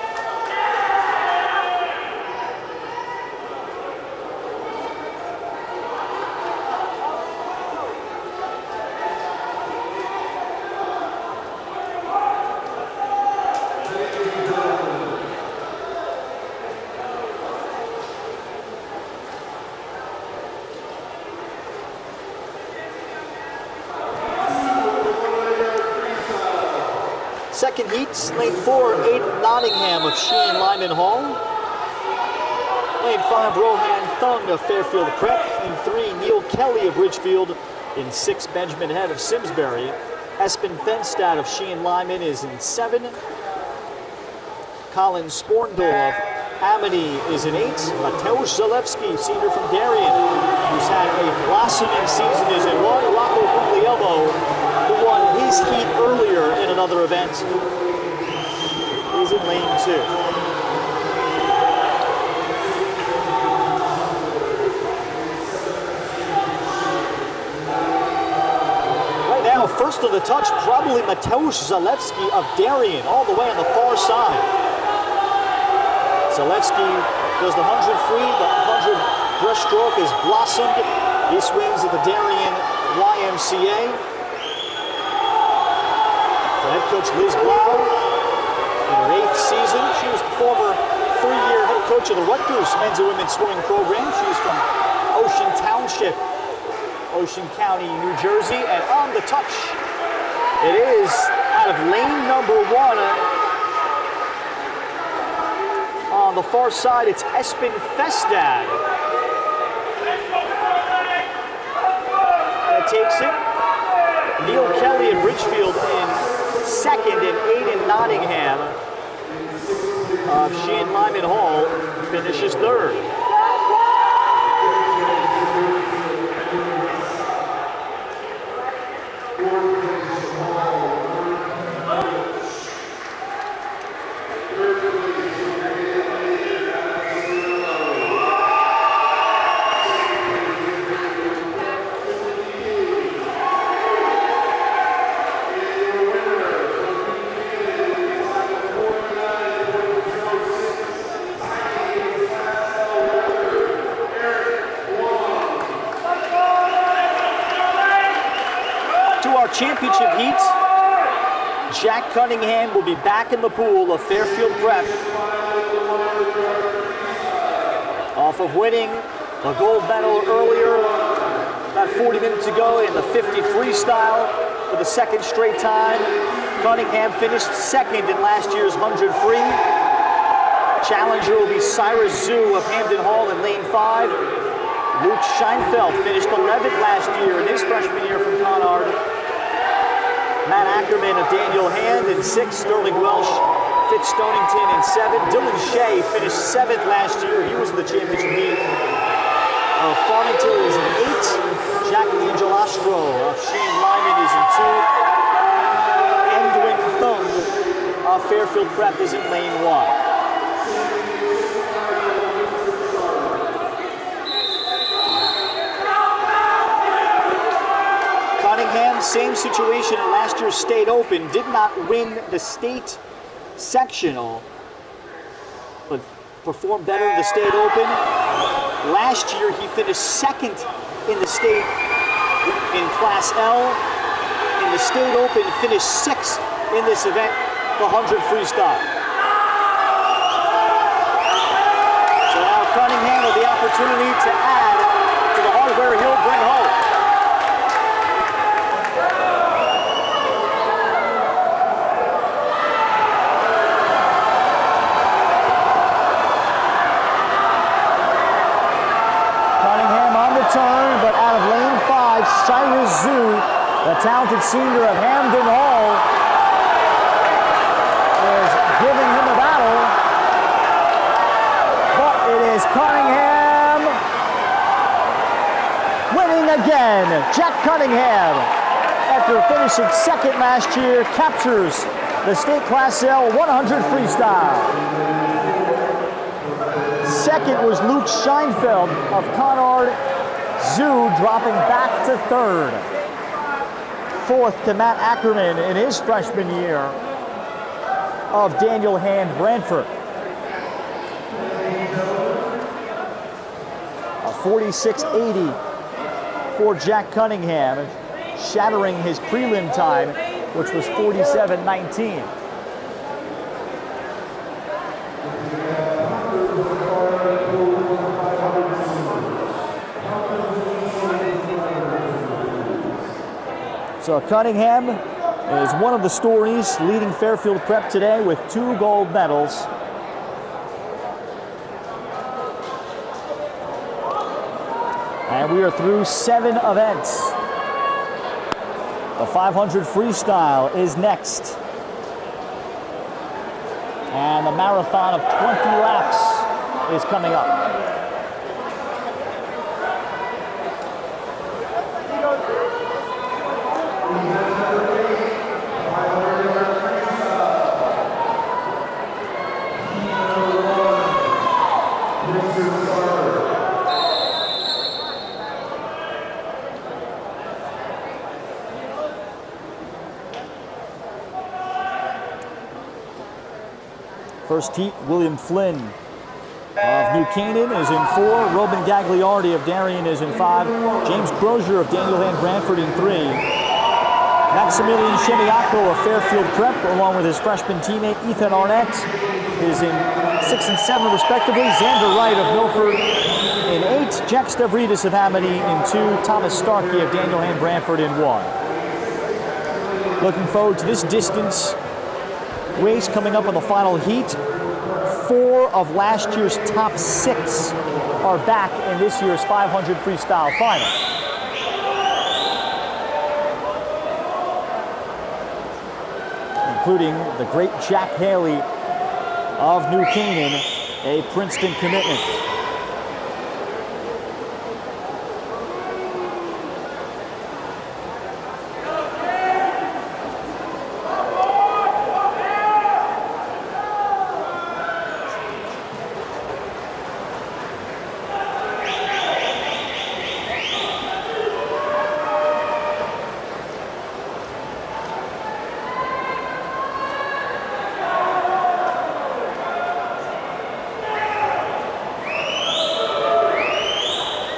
Second heat, lane 4, Aiden Nottingham of Sheehan Lyman Hall. Lane 5, Rohan Thung of Fairfield Prep. In 3, Neil Kelly of Ridgefield. In 6, Benjamin Head of Simsbury. Espen Fenstad of Sheehan Lyman is in 7. Colin Sporndal of Amity is in 8. Mateusz Zalewski, senior from Darien, who's had a blossoming season, is in 1. Rocco Guglielmo, who won his heat earlier in another event, is in lane 2. Right now, first on the touch, probably Mateusz Zalewski of Darien, all the way on the far side. Zalewski does the 100 free, the 100 breaststroke is blossomed. He swims at the Darien YMCA. Head coach Liz Blau In her 8th season, she was the former 3-year head coach of the Rutgers men's and women's swimming program. She's from Ocean Township, Ocean County, New Jersey, and on the touch, it is out of lane number 1. On the far side, it's Espen Festad that takes it. Neil Kelly at Ridgefield in 2nd, and Aiden Nottingham of Sheehan Lyman Hall finishes 3rd. Championship heat. Jack Cunningham will be back in the pool of Fairfield Prep off of winning the gold medal earlier, about 40 minutes ago, in the 50 freestyle for the 2nd straight time. Cunningham finished 2nd in last year's 100 free. Challenger will be Cyrus Zhu of Hamden Hall in lane 5. Luke Scheinfeld finished 11th last year in his freshman year from Conard. Matt Ackerman of Daniel Hand in 6th, Sterling Welsh, Fitz Stonington in 7th. Dylan Shea finished 7th last year. He was in the championship heat. Farmington is in 8th. Jack Angelastro of Sheehan Lyman is in 2. Endwin Thung of Fairfield Prep is in lane 1. Cunningham, same situation at last year's state open, did not win the state sectional, but performed better in the state open. Last year he finished 2nd in the state in Class L. In the state open, finished 6th in this event, the 100 freestyle. So now Cunningham with the opportunity to add to the hardware he'll bring home. Turn, but out of lane 5, Cyrus Zhu, the talented senior of Hamden Hall, is giving him a battle. But it is Cunningham winning again. Jack Cunningham, after finishing 2nd last year, captures the state Class L 100 freestyle. 2nd was Luke Scheinfeld of Conard. Zhu dropping back to 3rd. 4th to Matt Ackerman in his freshman year of Daniel Hand Brantford. A 46.80 for Jack Cunningham, shattering his prelim time, which was 47.19. So Cunningham is one of the stories leading Fairfield Prep today with 2 gold medals. And we are through 7 events. The 500 freestyle is next. And the marathon of 20 laps is coming up. First heat, William Flynn of New Canaan is in 4. Robin Gagliardi of Darien is in 5. James Crozier of Daniel Hand Brantford in 3. Maximilian Shemiako of Fairfield Prep, along with his freshman teammate Ethan Arnett, is in 6 and 7 respectively. Xander Wright of Milford in 8. Jack Stavridis of Amity in 2. Thomas Starkey of Daniel Hand Branford in 1. Looking forward to this distance race coming up in the final heat. 4 of last year's top 6 are back in this year's 500 freestyle final. Including the great Jack Haley of New Canaan, a Princeton commitment.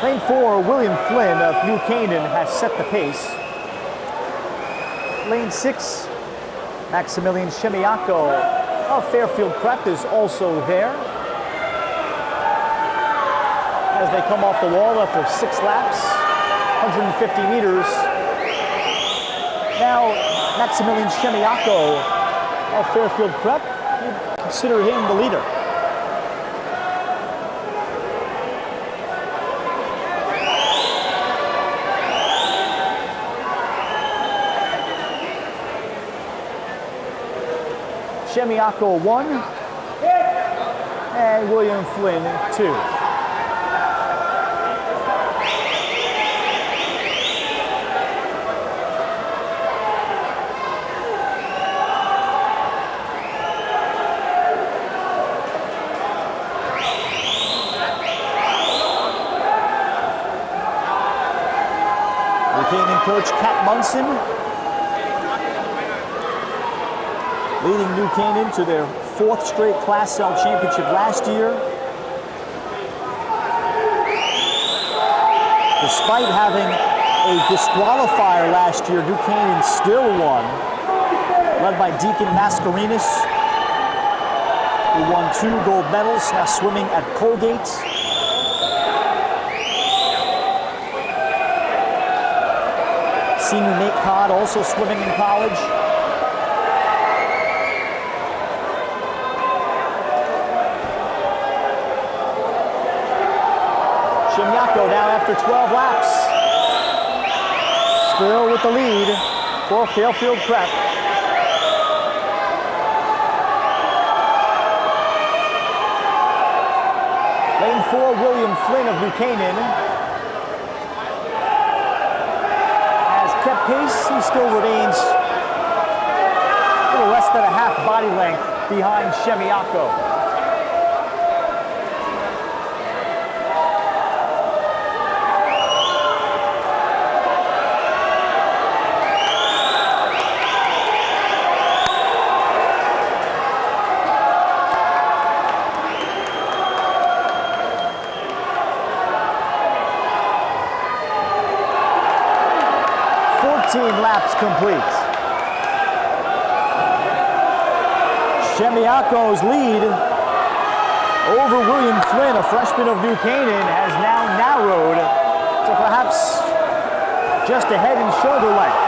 Lane 4, William Flynn of New Canaan has set the pace. Lane 6, Maximilian Shemiako of Fairfield Prep is also there. As they come off the wall after 6 laps, 150 meters. Now, Maximilian Shemiako of Fairfield Prep, you consider him the leader. Shemiako 1, and William Flynn 2. Retaining coach Kat Munson, leading New Canaan to their 4th straight Class L championship last year. Despite having a disqualifier last year, New Canaan still won, led by Deacon Mascarenas, who won 2 gold medals, now swimming at Colgate. Senior Nate Codd also swimming in college. Shemiako now after 12 laps. Still with the lead for Fairfield Prep. Lane 4, William Flynn of New Canaan has kept pace. He still remains a little less than a half body length behind Shemiako. Laps complete. Shemiako's lead over William Flynn, a freshman of New Canaan, has now narrowed to perhaps just a head and shoulder length.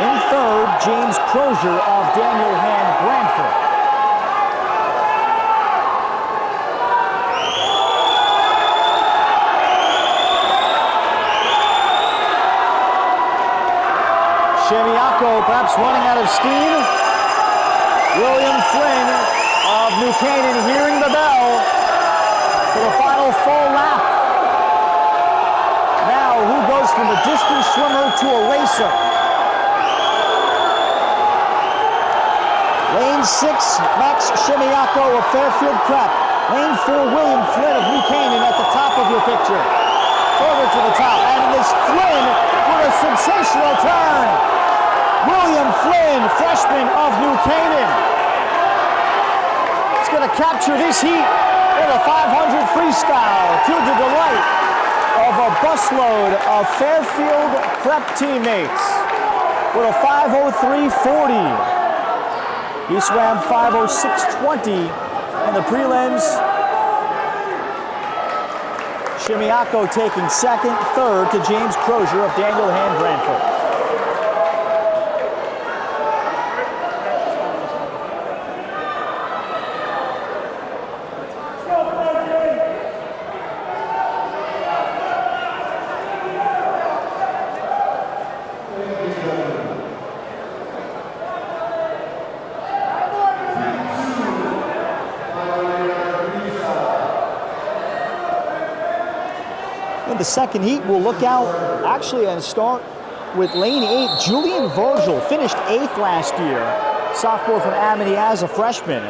In 3rd, James Crozier of Daniel Hand Branford. Shemiako perhaps running out of steam. William Flynn of New Canaan hearing the bell for the final full lap. Now, who goes from a distance swimmer to a racer? Lane 6, Max Shemiako of Fairfield Prep. Lane 4, William Flynn of New Canaan at the top of your picture. Further to the top, and it is Flynn with a sensational turn. William Flynn, freshman of New Canaan. He's going to capture this heat in the 500 freestyle to the delight of a busload of Fairfield Prep teammates with a 5:03.40. He swam 5:06.20 in the prelims. Shimiako taking second, third to James Crozier of Daniel Hand Brantford. In the second heat, we'll look out actually and start with lane 8. Julian Virgil finished 8th last year, sophomore from Amity as a freshman.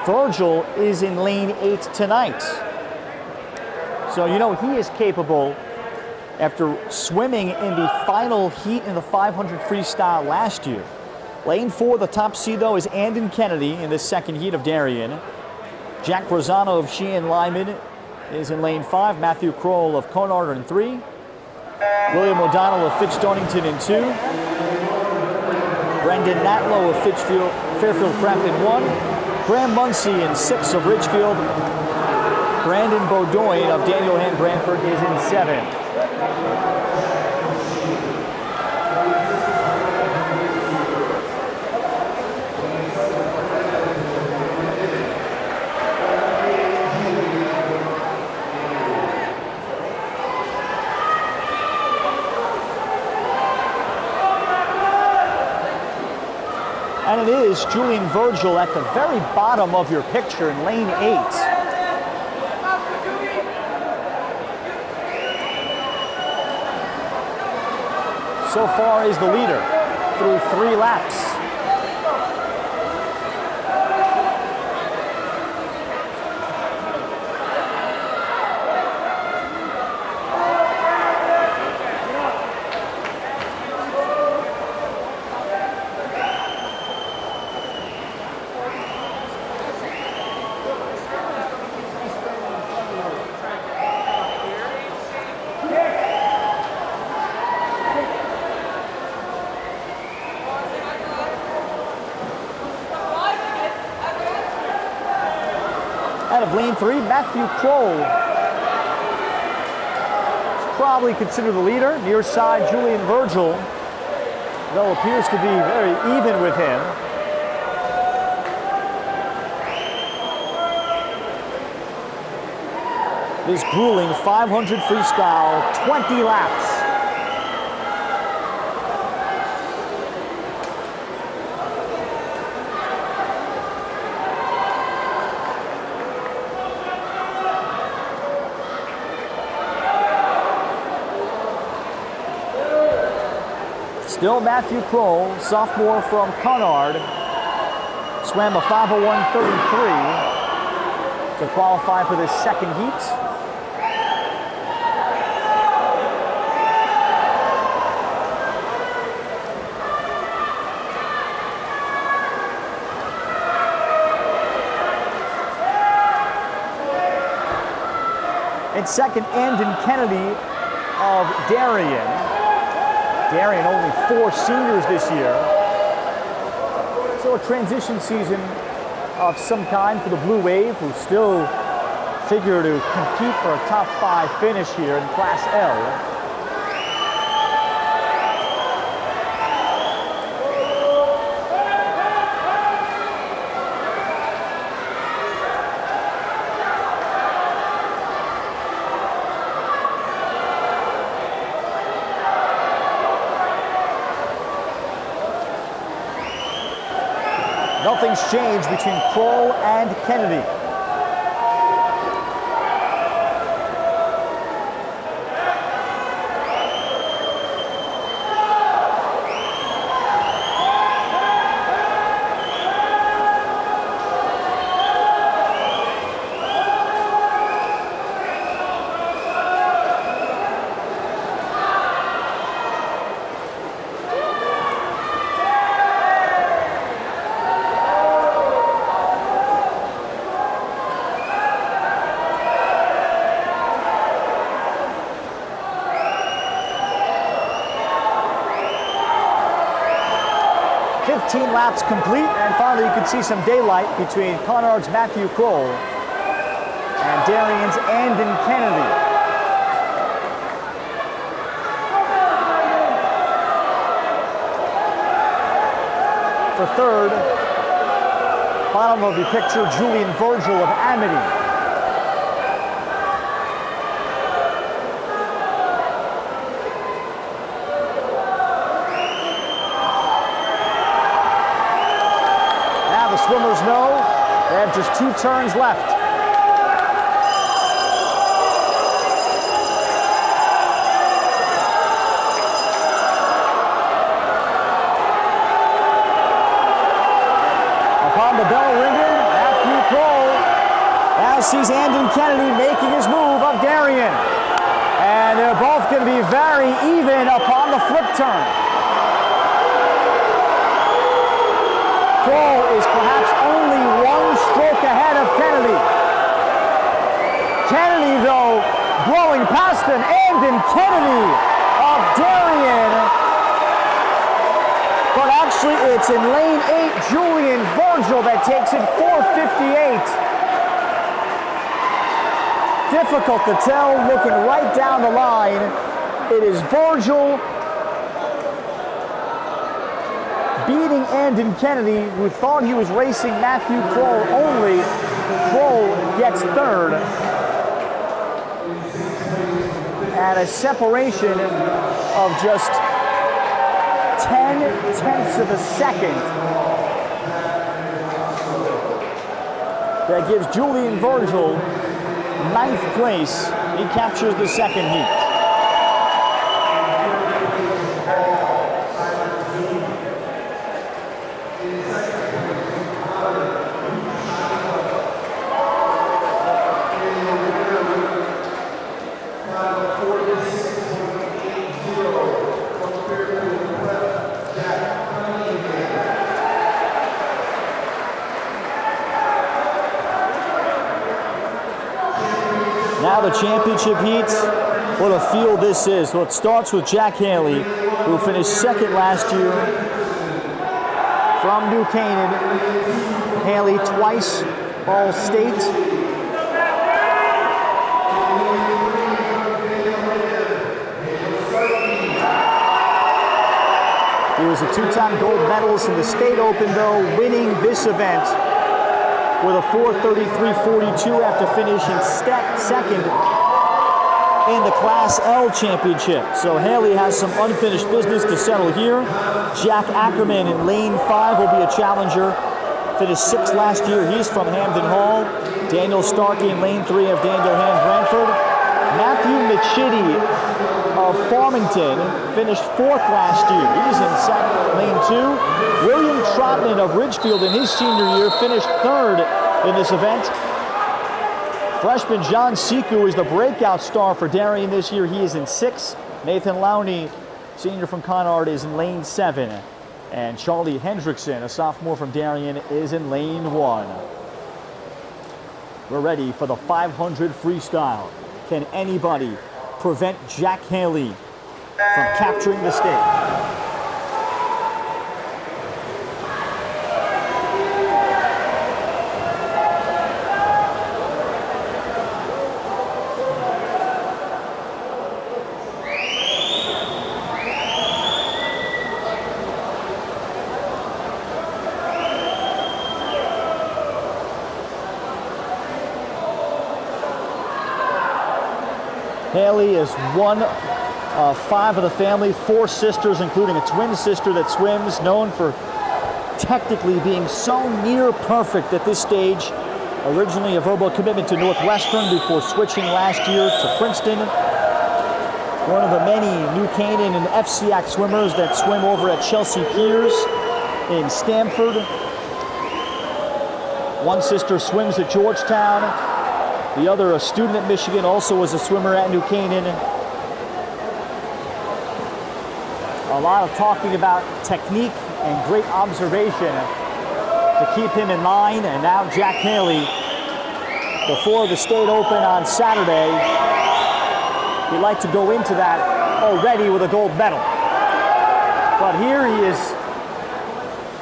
Virgil is in lane 8 tonight. So you know he is capable after swimming in the final heat in the 500 freestyle last year. Lane 4, the top seed though, is Andon Kennedy in the second heat of Darien. Jack Rosano of Sheehan Lyman is in lane 5. Matthew Kroll of Conard in 3. William O'Donnell of Fitch Donington in 2. Brendan Natlow of Fairfield Prep in 1. Graham Muncie in 6 of Ridgefield. Brandon Beaudoin of Daniel Hand Brantford is in 7. And it is Julian Virgil at the very bottom of your picture in lane 8. So far is the leader through 3 laps. Out of lane 3, Matthew Kroll is probably considered the leader. Near side, Julian Virgil, though appears to be very even with him. This grueling 500 freestyle, 20 laps. Still Matthew Kroll, sophomore from Conard, swam a 5:01.33 to qualify for this second heat. In second, Andon Kennedy of Darien. Darien only 4 seniors this year. So a transition season of some kind for the Blue Wave, who still figure to compete for a top 5 finish here in Class L. Nothing's changed between Kroll and Kennedy. 15 laps complete, and finally you can see some daylight between Conard's Matthew Kroll and Darien's Andon Kennedy. For third, bottom of the picture, Julian Virgil of Amity. Swimmers know they have just 2 turns left. Upon the bell ringing, Matthew Kroll now sees Andon Kennedy making his move of Darien. And they're both going to be very even upon the flip turn. Kroll is perhaps only 1 stroke ahead of Kennedy. Kennedy, though, blowing past him. Andon Kennedy of Darien. But actually, it's in lane 8, Julian Virgil that takes it 4:58. Difficult to tell, looking right down the line. It is Virgil beating Andon Kennedy, who thought he was racing Matthew Kroll only. Kroll gets third. At a separation of just 0.10 of a second. That gives Julian Virgil 9th place. He captures the second heat. Now the championship heats. What a field this is. Well, it starts with Jack Haley, who finished second last year from New Canaan. Haley twice All-State. He was a 2-time gold medalist in the State Open, though, winning this event with a 4:33.42 after finishing second in the Class L championship. So Haley has some unfinished business to settle here. Jack Ackerman in lane 5 will be a challenger. Finished 6th last year. He's from Hamden Hall. Daniel Starkey in lane 3 of Daniel Hand Brantford. Matthew McShitty of Farmington finished 4th last year. He's in lane 2. William Trotman of Ridgefield in his senior year finished 3rd in this event. Freshman John Siku is the breakout star for Darien this year. He is in 6th. Nathan Lowney, senior from Conard, is in lane 7. And Charlie Hendrickson, a sophomore from Darien, is in lane 1. We're ready for the 500 freestyle. Can anybody prevent Jack Haley from capturing the stage? Haley is one of 5 of the family, 4 sisters, including a twin sister that swims, known for technically being so near perfect at this stage. Originally a verbal commitment to Northwestern before switching last year to Princeton. One of the many New Canaan and FCIAC swimmers that swim over at Chelsea Piers in Stamford. One sister swims at Georgetown. The other, a student at Michigan, also was a swimmer at New Canaan. A lot of talking about technique and great observation to keep him in line. And now Jack Haley, before the State Open on Saturday, he'd like to go into that already with a gold medal. But here he is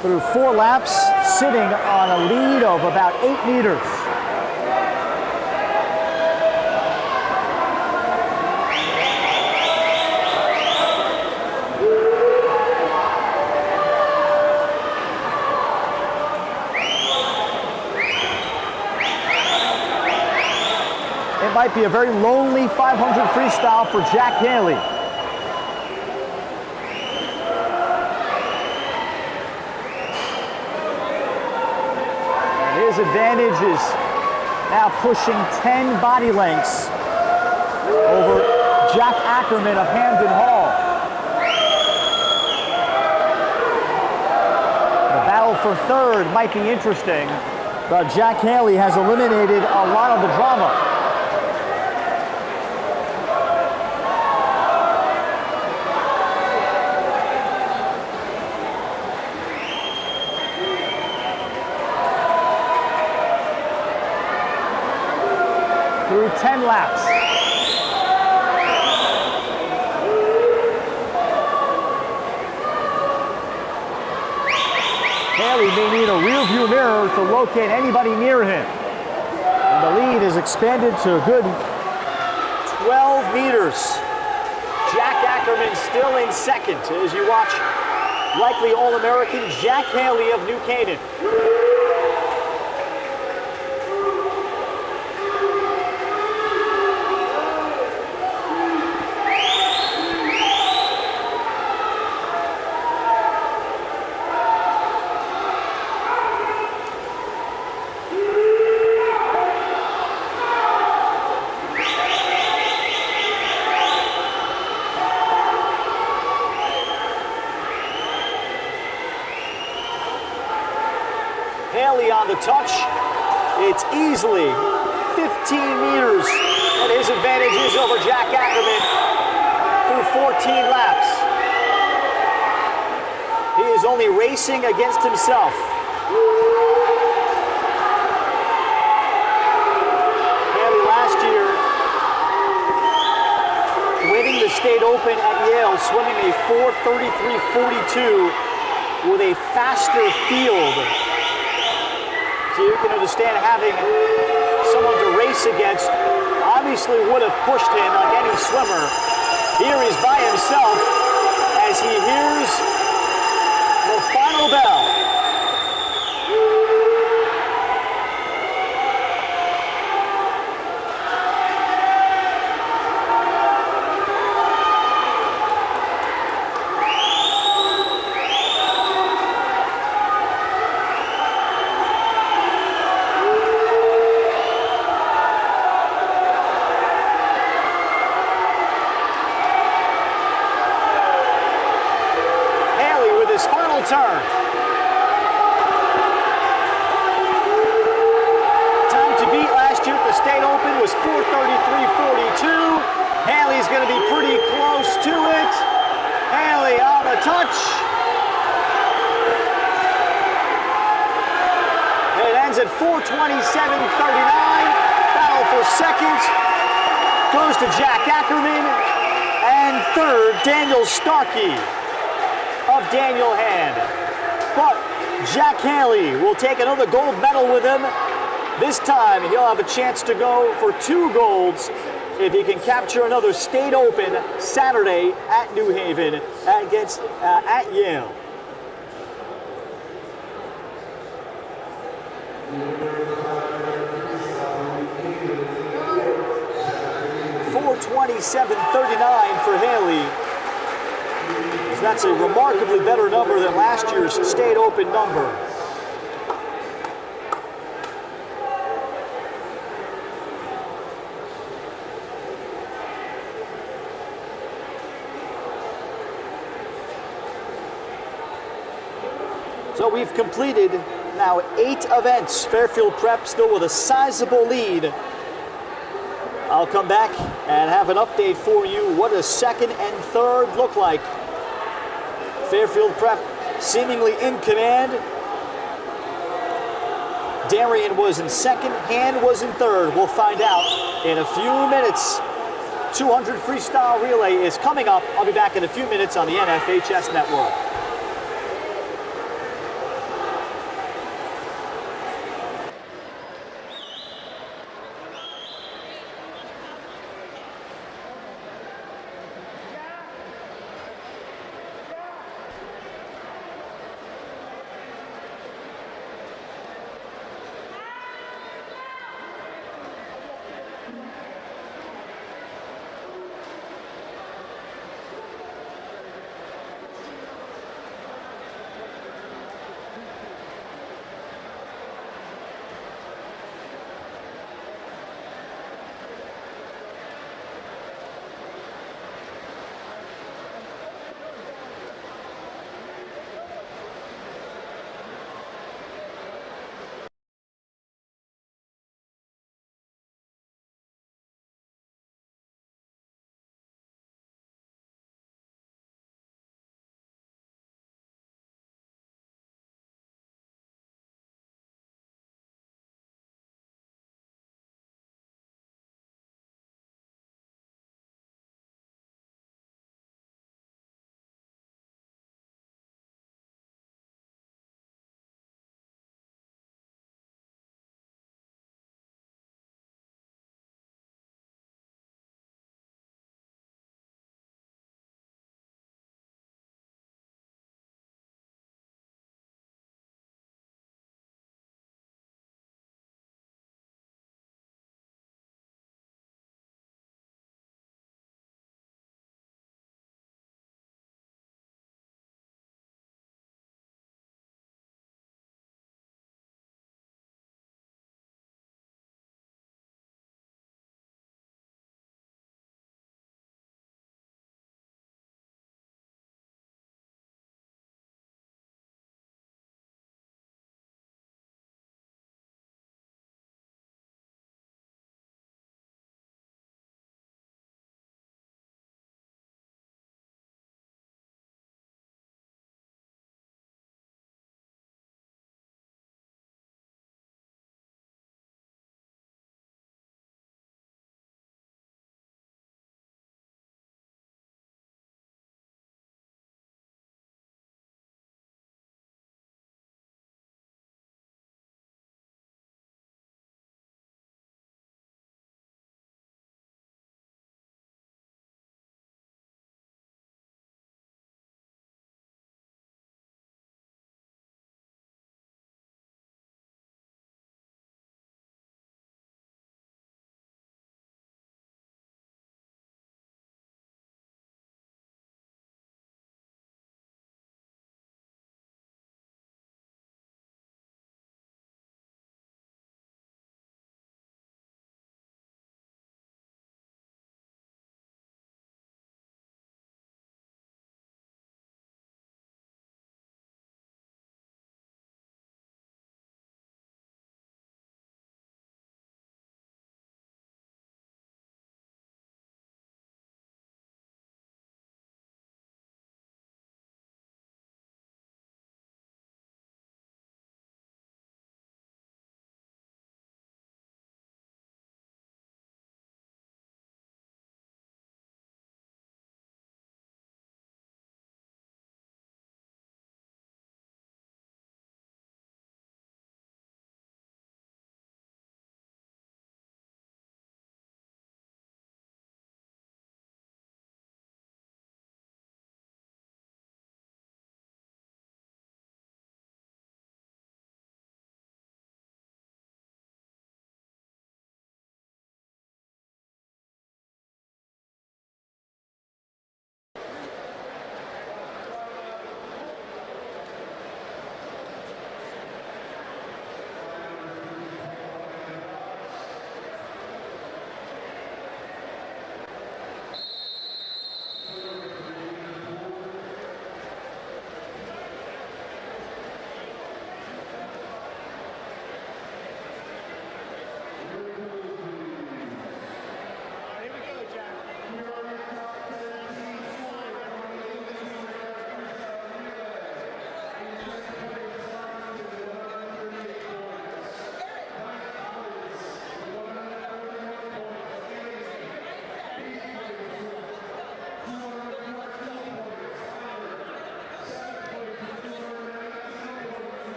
through 4 laps, sitting on a lead of about 8 meters. It might be a very lonely 500 freestyle for Jack Haley. And his advantage is now pushing 10 body lengths over Jack Ackerman of Hamden Hall. The battle for third might be interesting, but Jack Haley has eliminated a lot of the drama. Through 10 laps. Haley may need a rear view mirror to locate anybody near him. And the lead is expanded to a good 12 meters. Jack Ackerman still in second as you watch likely All-American Jack Haley of New Canaan. Haley on the touch. It's easily 15 meters, and his advantage is over Jack Ackerman through 14 laps. He is only racing against himself. Haley last year winning the state open at Yale, swimming a 4:33.42 with a faster field. So you can understand having someone to race against obviously would have pushed him like any swimmer. Here he's by himself as he hears the final bell. Turn. Time to beat last year at the state open was 4:33.42. Haley's going to be pretty close to it. Haley on the touch. It ends at 4:27.39. Battle for second goes to Jack Ackerman, and third, Daniel Starkey of Daniel Hand. But Jack Haley will take another gold medal with him. This time he'll have a chance to go for 2 golds if he can capture another state open Saturday at New Haven at Yale. .427.39 for Haley. That's a remarkably better number than last year's state open number. So we've completed now 8 events. Fairfield Prep still with a sizable lead. I'll come back and have an update for you. What does second and third look like? Fairfield Prep seemingly in command. Darian was in second, Hand was in third. We'll find out in a few minutes. 200 freestyle relay is coming up. I'll be back in a few minutes on the NFHS Network.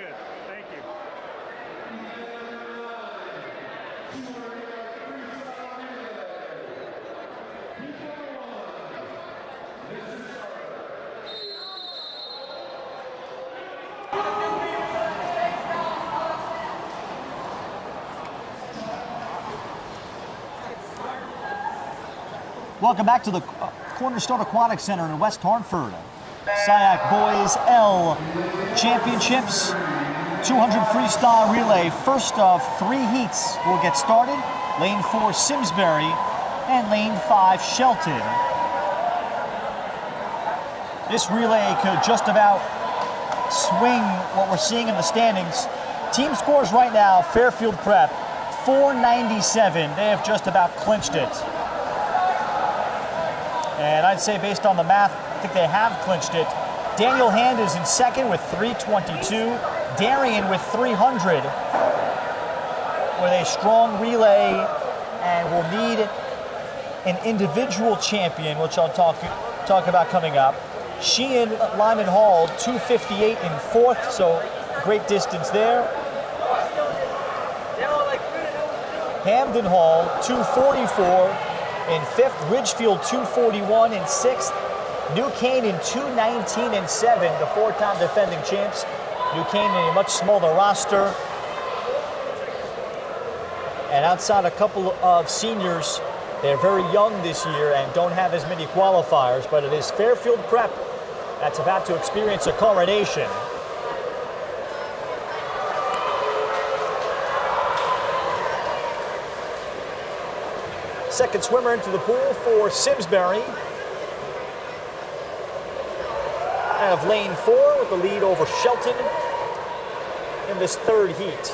good. Thank you. Welcome back to the Cornerstone Aquatic Center in West Hartford. CIAC Boys L Championships, 200 freestyle relay. First of 3 heats will get started. Lane 4, Simsbury, and Lane 5, Shelton. This relay could just about swing what we're seeing in the standings. Team scores right now, Fairfield Prep, 497. They have just about clinched it. And I'd say based on the math, I think they have clinched it. Daniel Hand is in second with 322. Darian with 300 with a strong relay, and will need an individual champion, which I'll talk about coming up. Sheehan Lyman Hall, 258 in fourth, so great distance there. Hamden Hall, 244 in fifth. Ridgefield, 241 in sixth. New Canaan, 219 and 7, the 4-time defending champs. New Canaan, a much smaller roster. And outside a couple of seniors, they're very young this year and don't have as many qualifiers, but it is Fairfield Prep that's about to experience a coronation. Second swimmer into the pool for Simsbury. Out of lane 4 with the lead over Shelton in this third heat.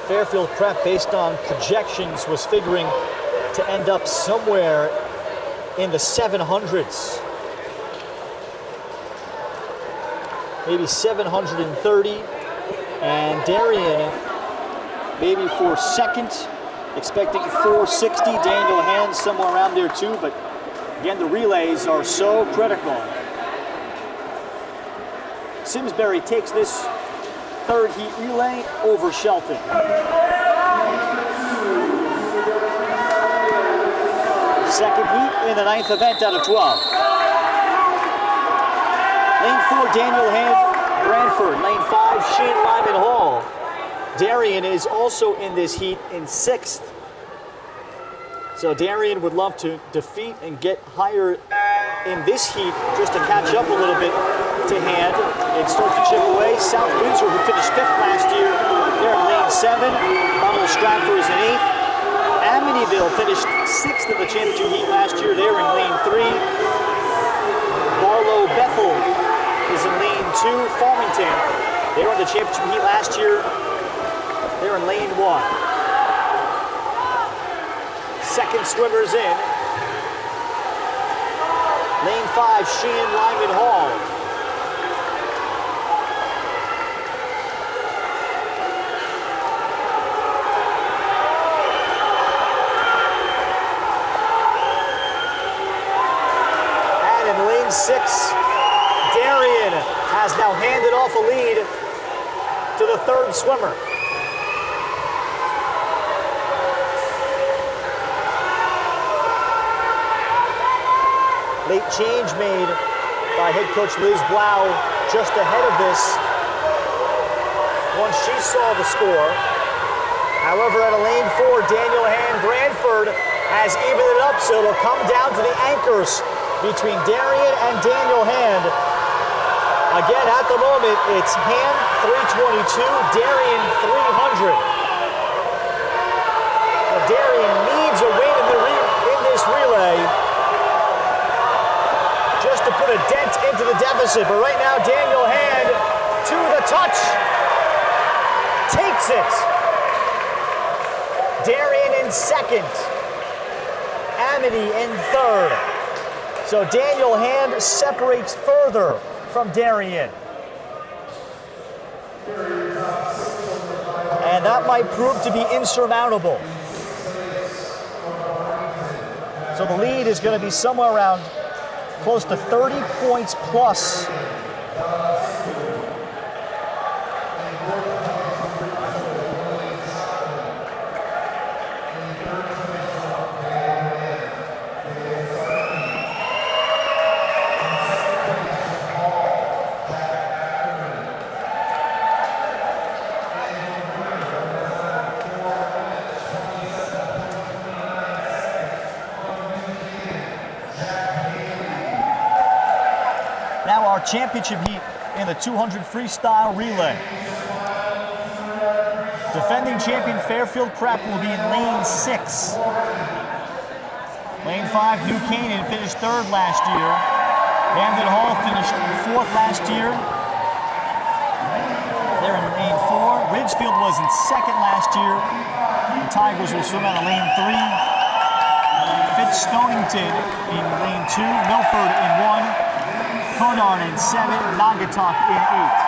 Fairfield Prep, based on projections, was figuring to end up somewhere in the 700s. Maybe 730. And Darian, maybe for second, expecting 460. Daniel Hand somewhere around there too, but again, the relays are so critical. Simsbury takes this third heat relay over Shelton. Second heat in the 9th event out of 12. Lane 4, Daniel Hand, Branford. Lane 5, Shane Lyman Hall. Darian is also in this heat in 6th. So Darian would love to defeat and get higher in this heat just to catch up a little bit to Hand and start to chip away. South Windsor, who finished 5th last year, they're in lane 7. Donald Stratford is in 8th. Amityville finished 6th in the championship heat last year. They're in lane 3. Barlow Bethel is in lane 2. Farmington, they were in the championship heat last year. They're in lane 1. Second swimmer's in. Lane 5, Sheehan Lyman Hall. And in lane 6, Darian has now handed off a lead to the third swimmer. Late change made by head coach Liz Blau just ahead of this once she saw the score. However, at a lane 4, Daniel Hand Branford has evened it up, so it'll come down to the anchors between Darian and Daniel Hand. Again, at the moment, it's Hand 322, Darian 300. Now, Darian needs a win in this relay just to put a dent into the deficit. But right now, Daniel Hand to the touch, takes it. Darian in second, Amity in third. So Daniel Hand separates further from Darian. And that might prove to be insurmountable. So the lead is going to be somewhere around close to 30 points plus. Now our championship heat in the 200 freestyle relay. Defending champion Fairfield Prep will be in lane 6. Lane 5, New Canaan finished 3rd last year. Hamden Hall finished 4th last year. They're in lane 4. Ridgefield was in 2nd last year. The Tigers will swim out of lane 3. Fitz Stonington in lane 2. Milford in 1. Conard in 7, Naugatuck in 8.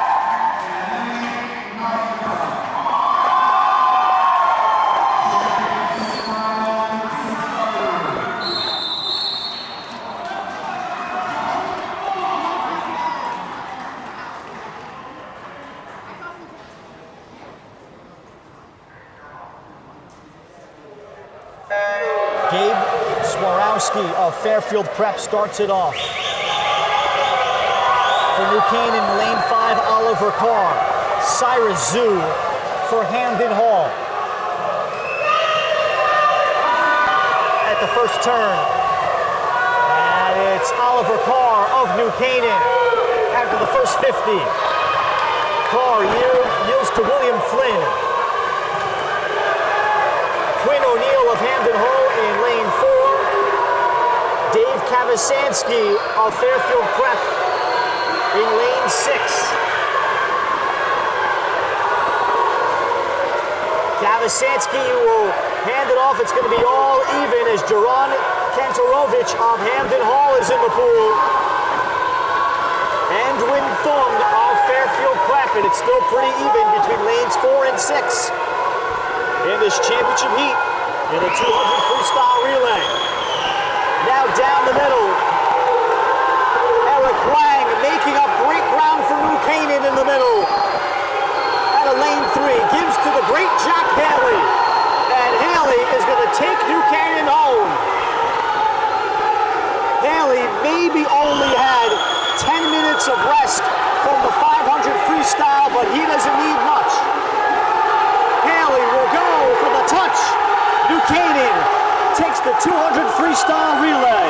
Gabe Swarowski of Fairfield Prep starts it off. For New Canaan, lane 5, Oliver Carr. Cyrus Zhu for Hamden Hall. At the first turn. And it's Oliver Carr of New Canaan after the first 50. Carr yields to William Flynn. Quinn O'Neill of Hamden Hall in lane 4. Dave Kavasansky of Fairfield Prep in lane 6. Kavasansky will hand it off. It's going to be all even as Jaron Kantarovich of Hamden Hall is in the pool. And Win Thung of Fairfield Prep, and it's still pretty even between lanes 4 and 6 in this championship heat in the 200 freestyle relay. Now down the middle, Eric Wang making up great ground for New Canaan in the middle. Out of lane 3, gives to the great Jack Haley. And Haley is going to take New Canaan home. Haley maybe only had 10 minutes of rest from the 500 freestyle, but he doesn't need much. Haley will go for the touch. New Canaan takes the 200 freestyle relay.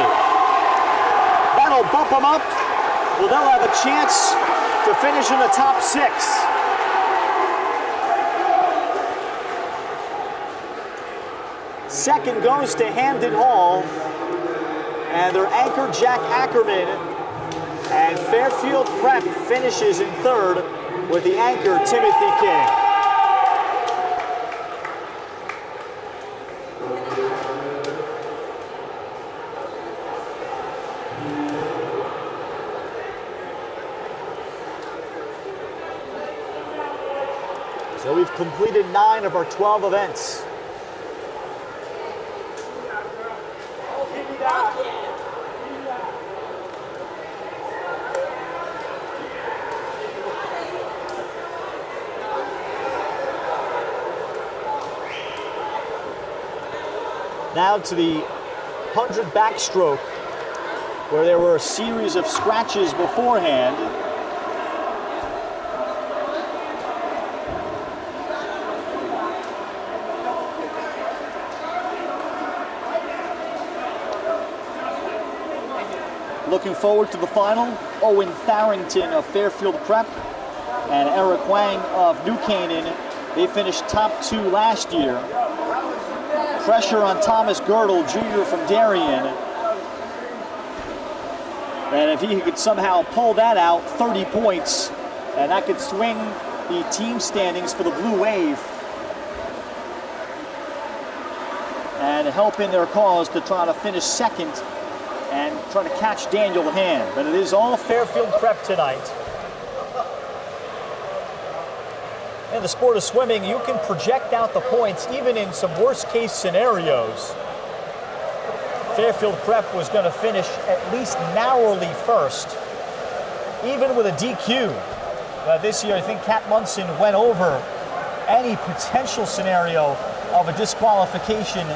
That'll bump them up. Well, they'll have a chance to finish in the top 6. Second goes to Hamden Hall, and their anchor Jack Ackerman, and Fairfield Prep finishes in 3rd with the anchor Timothy King. So we've completed 9 of our 12 events. Now to the 100 backstroke, where there were a series of scratches beforehand. Looking forward to the final, Owen Farrington of Fairfield Prep and Eric Wang of New Canaan. They finished top 2 last year. Pressure on Thomas Girdle, Jr. from Darien. And if he could somehow pull that out, 30 points, and that could swing the team standings for the Blue Wave and help in their cause to try to finish 2nd and try to catch Daniel Hand. But it is all Fairfield Prep tonight. In the sport of swimming, you can project out the points even in some worst case scenarios. Fairfield Prep was going to finish at least narrowly first, even with a DQ. This year, I think Kat Munson went over any potential scenario of a disqualification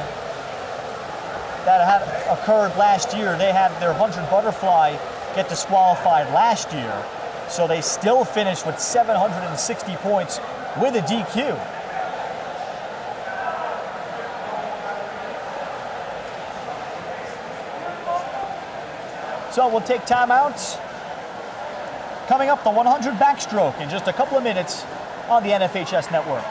that had occurred last year. They had their 100 butterfly get disqualified last year, so they still finished with 760 points with a DQ. So we'll take timeouts. Coming up, the 100 backstroke in just a couple of minutes on the NFHS Network.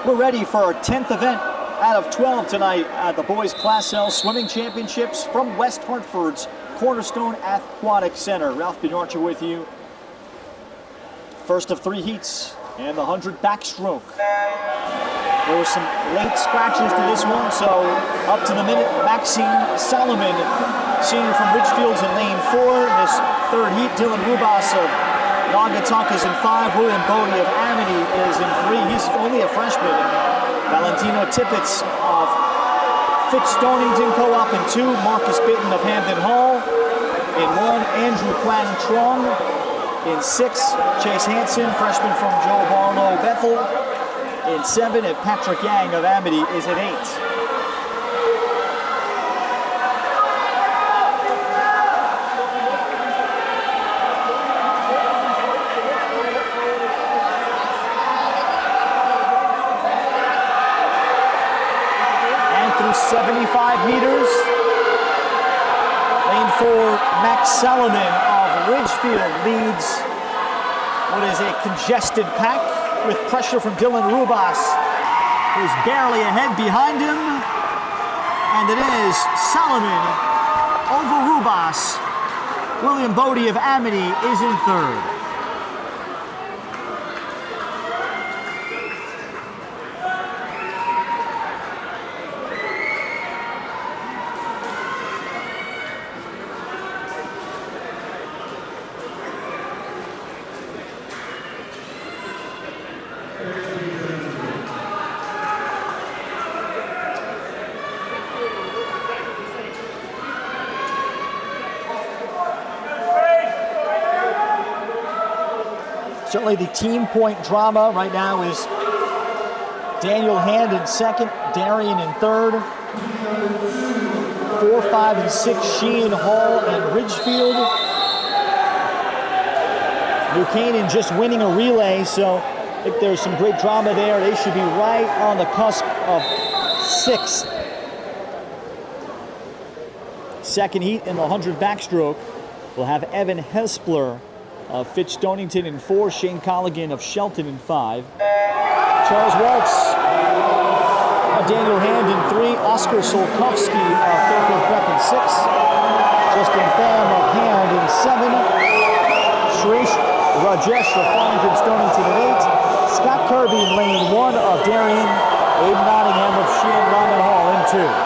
We're ready for our 10th event out of 12 tonight at the Boys Class L Swimming Championships from West Hartford's Cornerstone Aquatic Center. Ralph Bernarcha with you. First of 3 heats and the 100 backstroke. There were some late scratches to this one, so up to the minute, Maxine Solomon, senior from Ridgefield's in lane 4. In this third heat, Dylan Rubas of Naugatuck is in 5. William Bodie of Amity is in 3. He's only a freshman. Valentino Tippett of Fitz Stonington co-op in 2. Marcus Bitton of Hampton Hall in 1. Andrew Quang Trong in 6. Chase Hansen, freshman from Joe Barlow Bethel, in 7. And Patrick Yang of Amity is at 8. And through 75 meters, lane 4, Max Solomon of Ridgefield leads what is a congested pack with pressure from Dylan Rubas, who's barely ahead behind him. And it is Solomon over Rubas. William Bodie of Amity is in 3rd. Certainly the team point drama right now is Daniel Hand in 2nd, Darian in 3rd, 4, 5, and 6, Sheehan, Hall, and Ridgefield. Buchanan just winning a relay, so I think there's some great drama there. They should be right on the cusp of 6th. Second heat in the 100 backstroke, we'll have Evan Hespler of Fitz Stonington in 4, Shane Colligan of Shelton in 5, Charles Waltz of Daniel Hand in 3, Oscar Solkowski of Fairfield Prep in 6, Justin Pham of Hand in 7, Shrish Rajesh of Farmington Stonington in 8, Scott Kirby in lane 1 of Darien, Aiden Nottingham of Sheehan Raman Hall in 2.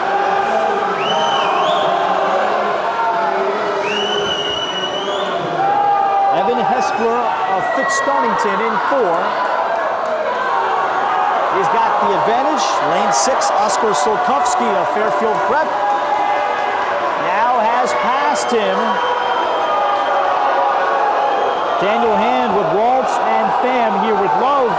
Evan Hespler of Fitz Stonington in 4. He's got the advantage. Lane 6, Oscar Solkowski of Fairfield Prep now has passed him. Daniel Hand with Waltz and Pham here would love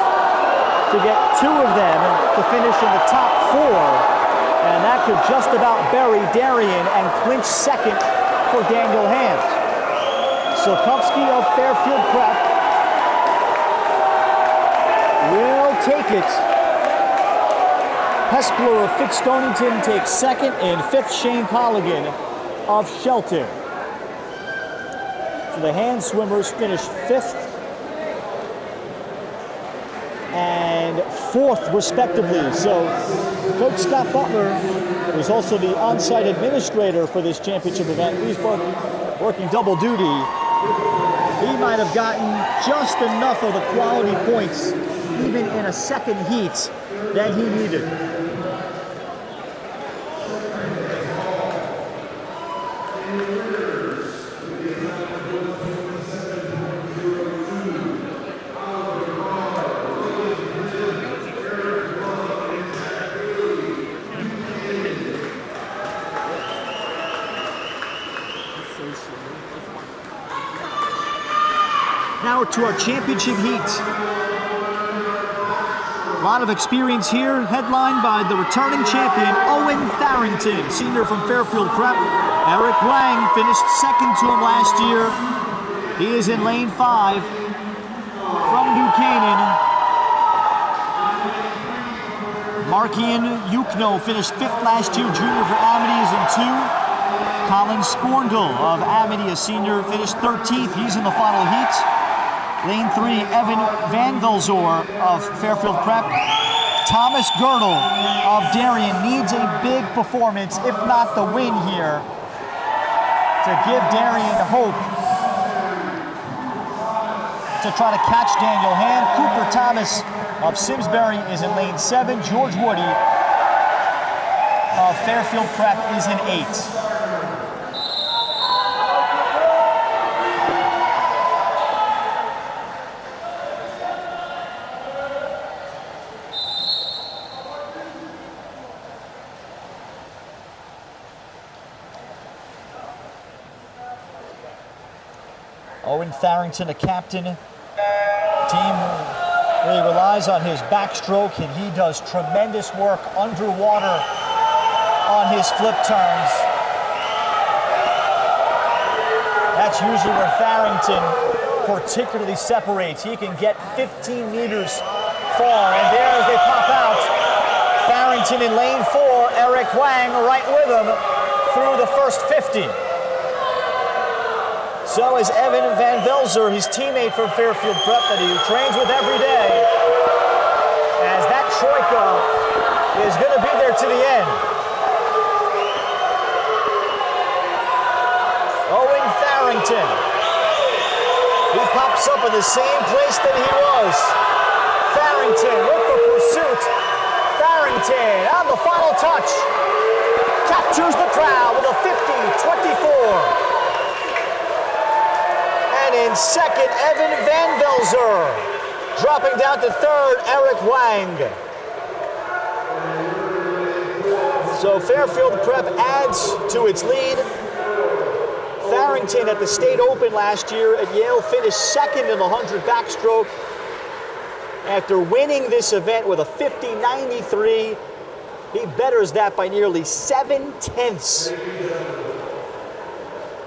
to get 2 of them to finish in the top 4. And that could just about bury Darien and clinch 2nd for Daniel Hand. Solkowski of Fairfield Prep will take it. Hespler of Fitz Stonington takes 2nd, and 5th, Shane Colligan of Shelton. So the hand swimmers finished 5th and 4th, respectively. So Coach Scott Butler, who's also the on-site administrator for this championship event, he's both working double duty. He might have gotten just enough of the quality points, even in a second heat, that he needed. Now to our championship heat. A lot of experience here, headlined by the returning champion, Owen Farrington, senior from Fairfield Prep. Eric Lang finished 2nd to him last year. He is in lane 5 from Buchanan. Markian Yukno finished 5th last year, junior for Amity is in 2. Colin Sporndle of Amity, a senior, finished 13th. He's in the final heat. Lane 3, Evan Van Vilzor of Fairfield Prep. Thomas Girdle of Darien needs a big performance, if not the win here, to give Darien hope to try to catch Daniel Hand. Cooper Thomas of Simsbury is in lane 7. George Woody of Fairfield Prep is in 8. Owen Farrington, a captain. Team really relies on his backstroke, and he does tremendous work underwater on his flip turns. That's usually where Farrington particularly separates. He can get 15 meters far, and there as they pop out, Farrington in lane 4, Eric Wang right with him through the first 50. So is Evan Van Velzer, his teammate from Fairfield Prep that he trains with every day, as that troika is going to be there to the end. Owen Farrington. He pops up in the same place that he was. Farrington with the pursuit. Farrington on the final touch. Captures the crowd with a 50-24. In second, Evan Van Velzer. Dropping down to third, Eric Wang. So Fairfield Prep adds to its lead. Farrington at the State Open last year at Yale finished second in the 100 backstroke. After winning this event with a 50-93, he betters that by nearly 7/10.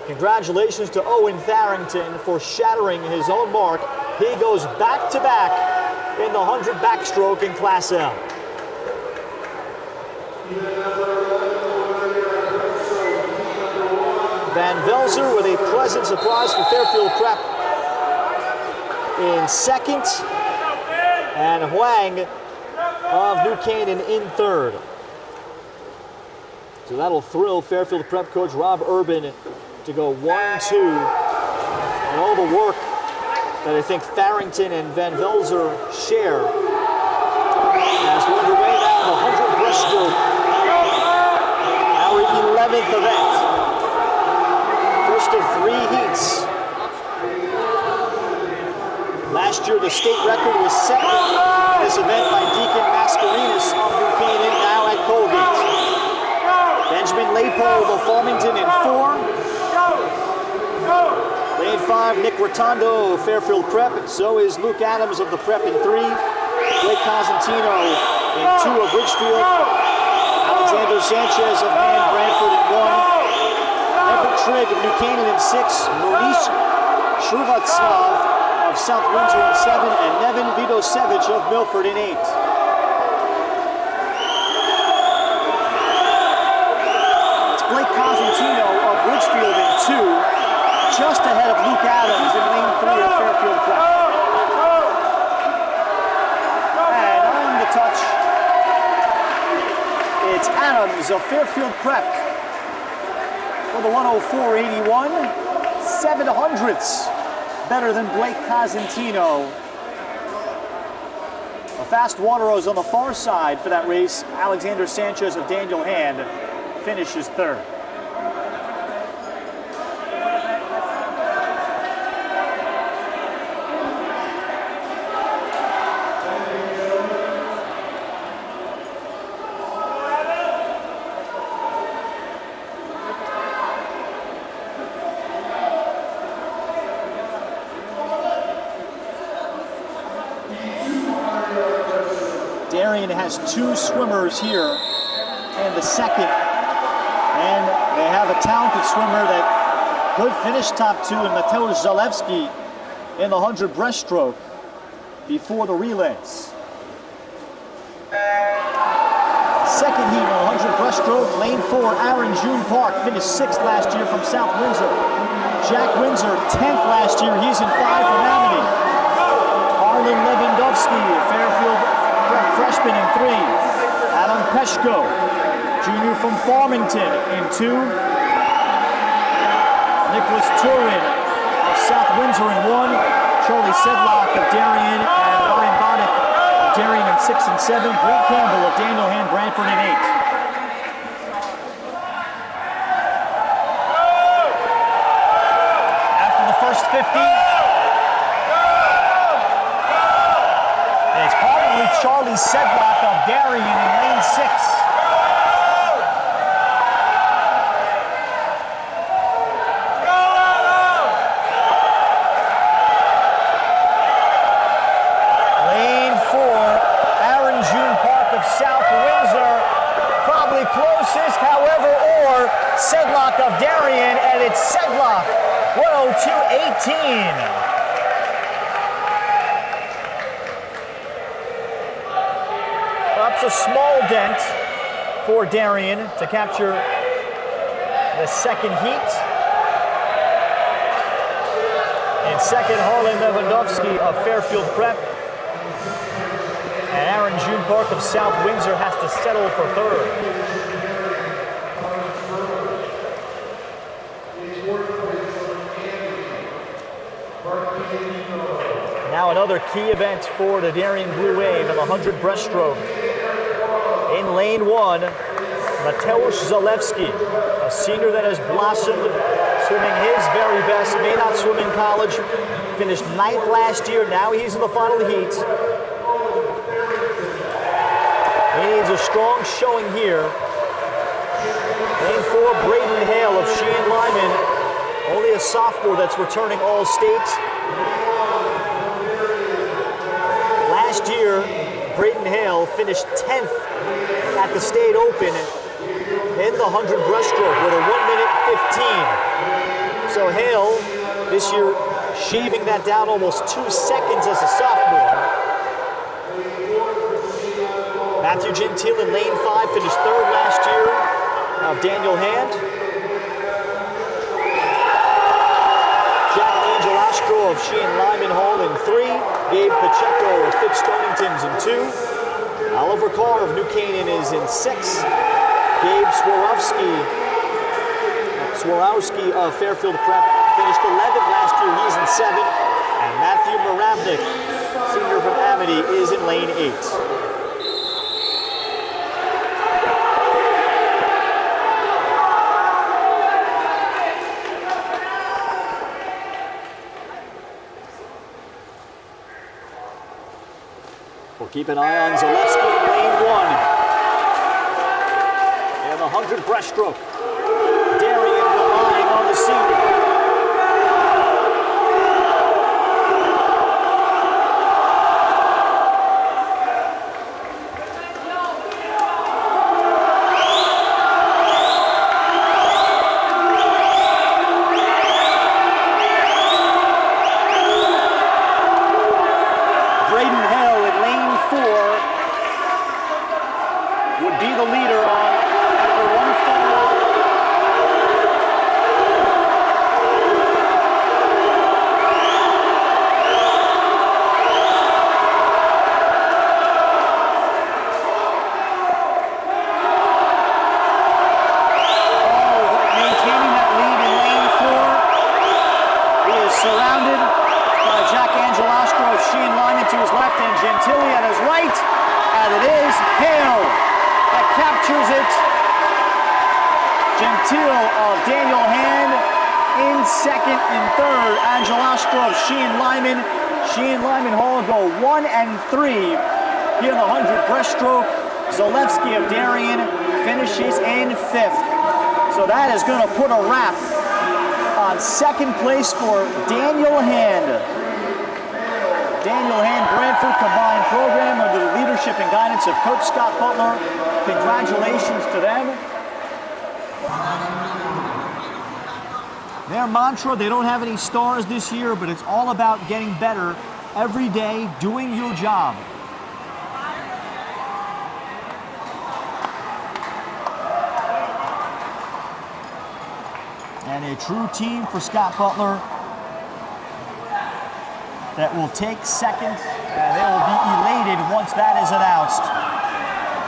Congratulations to Owen Farrington for shattering his own mark. He goes back-to-back in the 100 backstroke in Class L. Van Velzer with a pleasant surprise for Fairfield Prep in second, and Huang of New Canaan in third. So that'll thrill Fairfield Prep coach Rob Urban to go 1-2, and all the work that I think Farrington and Van Velzer share as we're underway now, the 100 breaststroke, our 11th event. First of 3 heats. Last year, the state record was set in this event by Deacon Mascarenas of New Canaan, now at Colgate. Benjamin Leopold of Farmington in 4. Lane 5, Nick Rotondo, Fairfield Prep, and so is Luke Adams of the Prep in 3. Blake Cosentino in 2 of Ridgefield. Alexander Sanchez of Man Brantford in 1. Everett Trigg of New Canaan in 6. Monish Shrivatslav of South Windsor in 7. And Nevin Vidosevich of Milford in 8. It's Blake Cosentino of Ridgefield in 2. Just ahead of Luke Adams in lane 3 of Fairfield Prep. And on the touch, it's Adams of Fairfield Prep for the 104.81. 7/100ths better than Blake Cosentino. A fast Wateros on the far side for that race. Alexander Sanchez of Daniel Hand finishes third. Darien has 2 swimmers here in the second, and they have a talented swimmer that could finish top 2 in Mateusz Zalewski in the 100 breaststroke before the relays. Second heat in the 100 breaststroke, lane 4, Aaron June Park finished 6th last year from South Windsor. Jack Windsor 10th last year, he's in 5 from Amity. Harlan Lewandowski, Fairfield Prep freshman in 3. Adam Peshko, junior from Farmington in 2. Nicholas Turin of South Windsor in 1. Charlie Sedlock of Darien and Ryan Boddick of Darien in 6 and 7. Brent Campbell of Daniel Hand Brantford in 8. After the first 50, it's probably Charlie Sedlock of Darien in lane 6. Closest, however, or Sedlock of Darien, and it's Sedlock, 102.18. That's a small dent for Darien to capture the second heat. In second, Harlan Lewandowski of Fairfield Prep. And Aaron June Park of South Windsor has to settle for third. Now another key event for the Darien Blue Wave in the 100 breaststroke. In lane 1, Mateusz Zalewski, a senior that has blossomed, swimming his very best, may not swim in college, finished 9th last year, now he's in the final heat. He needs a strong showing here. Lane 4, Braden Hale of Sheehan Lyman, only a sophomore that's returning All-State. Last year, Braden Hale finished 10th at the State Open in the 100 breaststroke with a 1:15. So Hale, this year, shaving that down almost 2 seconds as a sophomore. Matthew Gentile in lane 5 finished 3rd last year of Daniel Hand. Jack Angelastro of Sheehan Lyman Hall in 3. Gabe Pacheco of Fitz Stonington's in 2. Oliver Carr of New Canaan is in 6. Gabe Swarovski of Fairfield Prep finished 11th last year, he's in 7. And Matthew Moravnik, senior from Amity, is in lane 8. We'll keep an eye on Zalewski in lane 1. In the 100 breaststroke. Darien relying on the senior. Would be the leader after one fall. Maintaining that lead in lane 4. He is surrounded by Jack Angelastro of Sheehan Lyman to his left and Gentile at his right. And it is Hale that captures it. Gentile of Daniel Hand in 2nd and 3rd. Angelastro of Sheehan Lyman. Sheehan Lyman Hall go 1 and 3 here in the 100 breaststroke. Zalewski of Darien finishes in 5th. So that is going to put a wrap on 2nd place for Daniel Hand. Daniel Hand Brantford combined program under the leadership and guidance of Coach Scott Butler. Congratulations to them. Their mantra, they don't have any stars this year, but it's all about getting better every day, doing your job. And a true team for Scott Butler that will take 2nd And they will be elated once that is announced.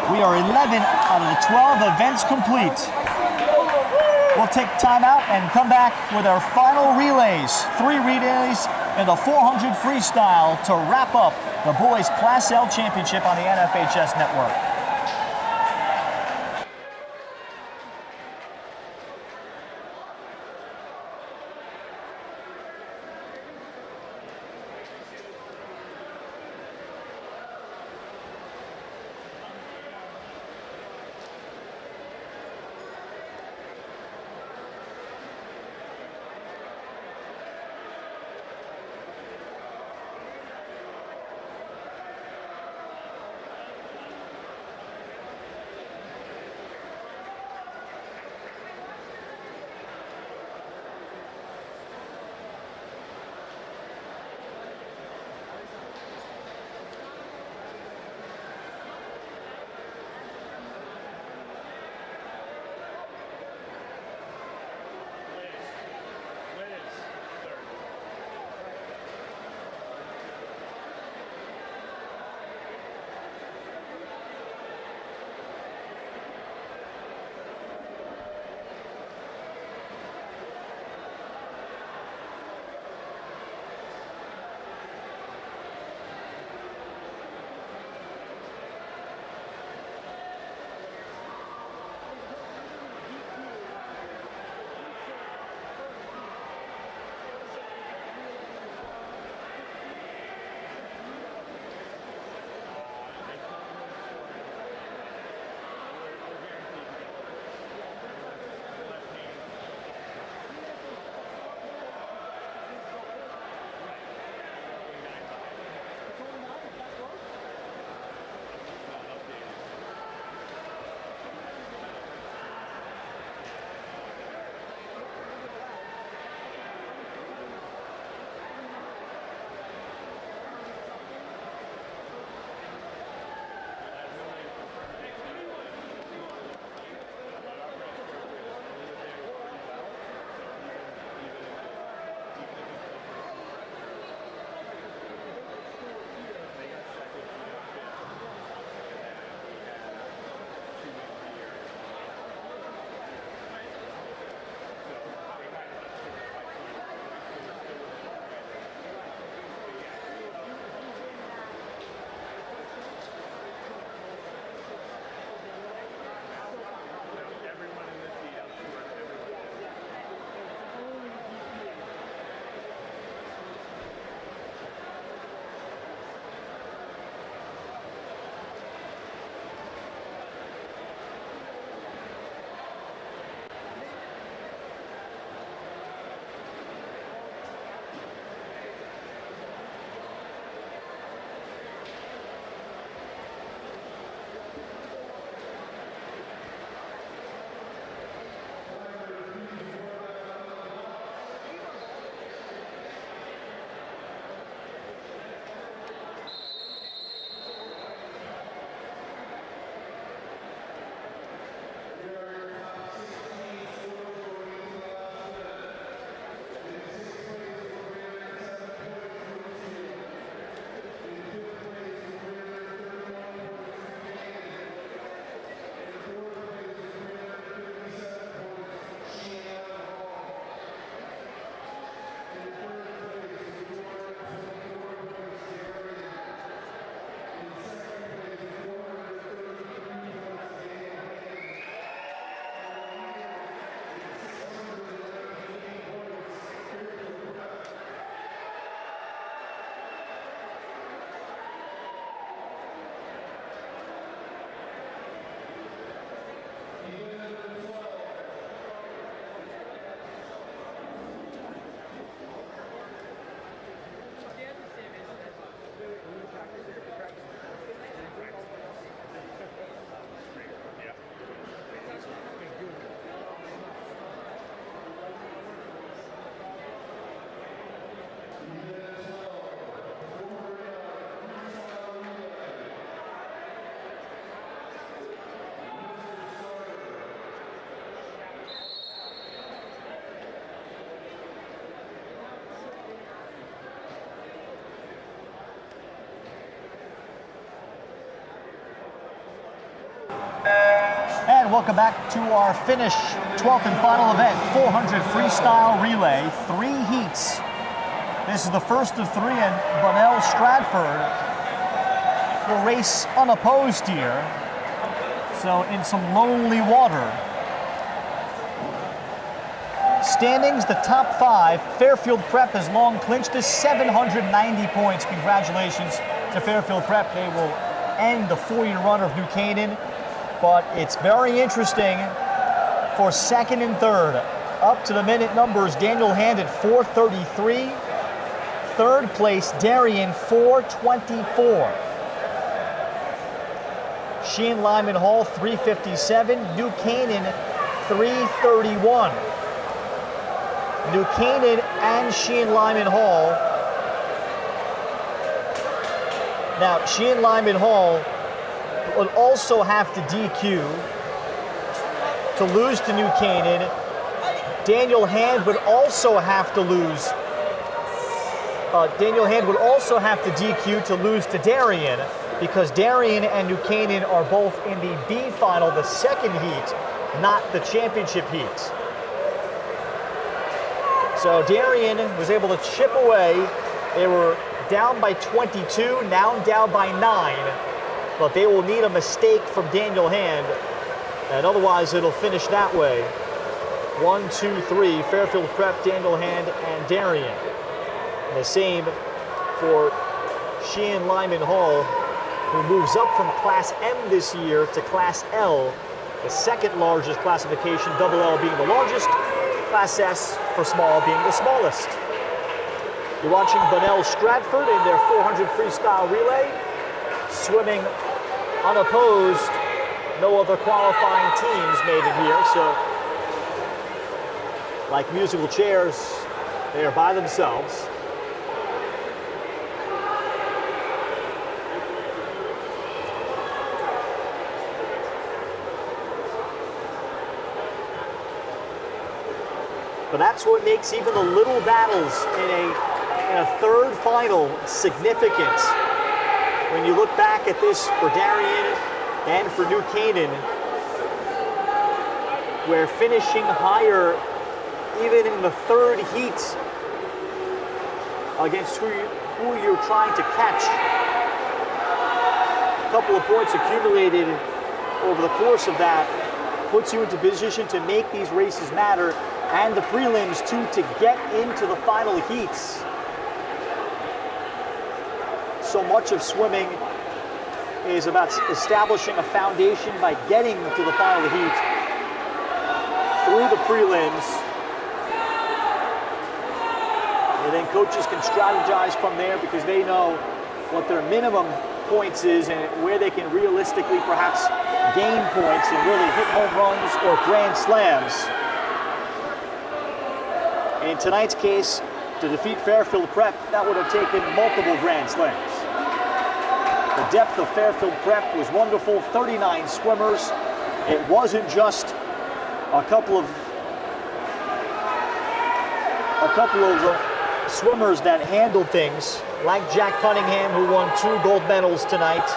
We are 11 out of the 12 events complete. We'll take time out and come back with our final relays. 3 relays in the 400 freestyle to wrap up the boys Class L championship on the NFHS network. and welcome back to our finish 12th and final event, 400 freestyle relay, 3 heats. This is the first of 3, and Bunnell Stratford will race unopposed here, so in some lonely water. Standings, the top 5. Fairfield Prep has long clinched this, 790 points. Congratulations to Fairfield Prep. They will end the 4-year run of New Canaan, but it's very interesting for second and third. Up to the minute numbers, Daniel Hand at 4:33. Third place, Darien, 4:24. Sheehan Lyman Hall, 3:57. New Canaan, 3:31. New Canaan and Sheehan Lyman Hall. Now, Sheehan Lyman Hall would also have to DQ to lose to New Canaan. Daniel Hand would also have to lose. Daniel Hand would also have to DQ to lose to Darien, because Darien and New Canaan are both in the B final, the second heat, not the championship heat. So Darien was able to chip away. They were down by 22, now down by 9, but they will need a mistake from Daniel Hand, and otherwise it'll finish that way. 1, 2, 3, Fairfield Prep, Daniel Hand, and Darien. And the same for Sheehan Lyman Hall, who moves up from Class M this year to Class L, the second largest classification, double L being the largest, Class S for small being the smallest. You're watching Bunnell Stratford in their 400 freestyle relay, swimming unopposed. No other qualifying teams made it here, so like musical chairs, they are by themselves. But that's what makes even the little battles in a third final significant. When you look back at this for Darien and for New Canaan, where finishing higher even in the third heat against who you're trying to catch. A couple of points accumulated over the course of that puts you into position to make these races matter, and the prelims too, to get into the final heats. So much of swimming is about establishing a foundation by getting to the final heat through the prelims. And then coaches can strategize from there because they know what their minimum points is and where they can realistically perhaps gain points and really hit home runs or grand slams. In tonight's case, to defeat Fairfield Prep, that would have taken multiple grand slams. The depth of Fairfield Prep was wonderful, 39 swimmers. It wasn't just a couple of swimmers that handled things, like Jack Cunningham, who won 2 gold medals tonight.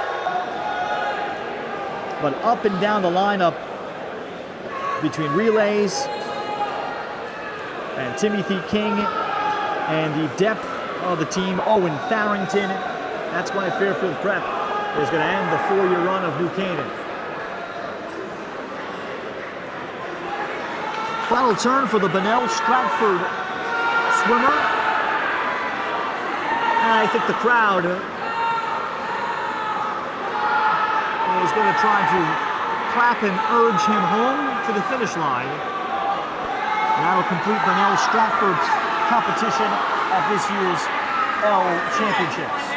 But up and down the lineup between relays and Timothy King and the depth of the team, Owen Farrington, that's why Fairfield Prep is going to end the 4-year run of New Canaan. Final turn for the Bunnell Stratford swimmer. And I think the crowd is going to try to clap and urge him home to the finish line. And that'll complete Bunnell Stratford's competition at this year's L Championships.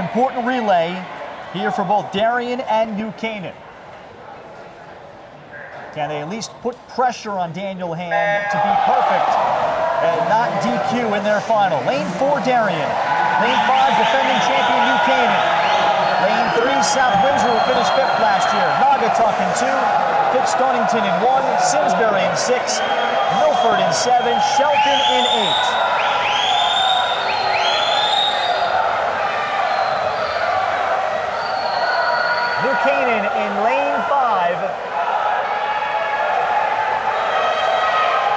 important relay here for both Darien and New Canaan. Can they at least put pressure on Daniel Hand to be perfect and not DQ in their final? Lane 4, Darien. Lane 5, defending champion New Canaan. Lane 3, South Windsor, who finished 5th last year. Naugatuck in 2, Fitz-Stonington in 1, Simsbury in 6, Milford in 7, Shelton in 8. New Canaan in lane 5.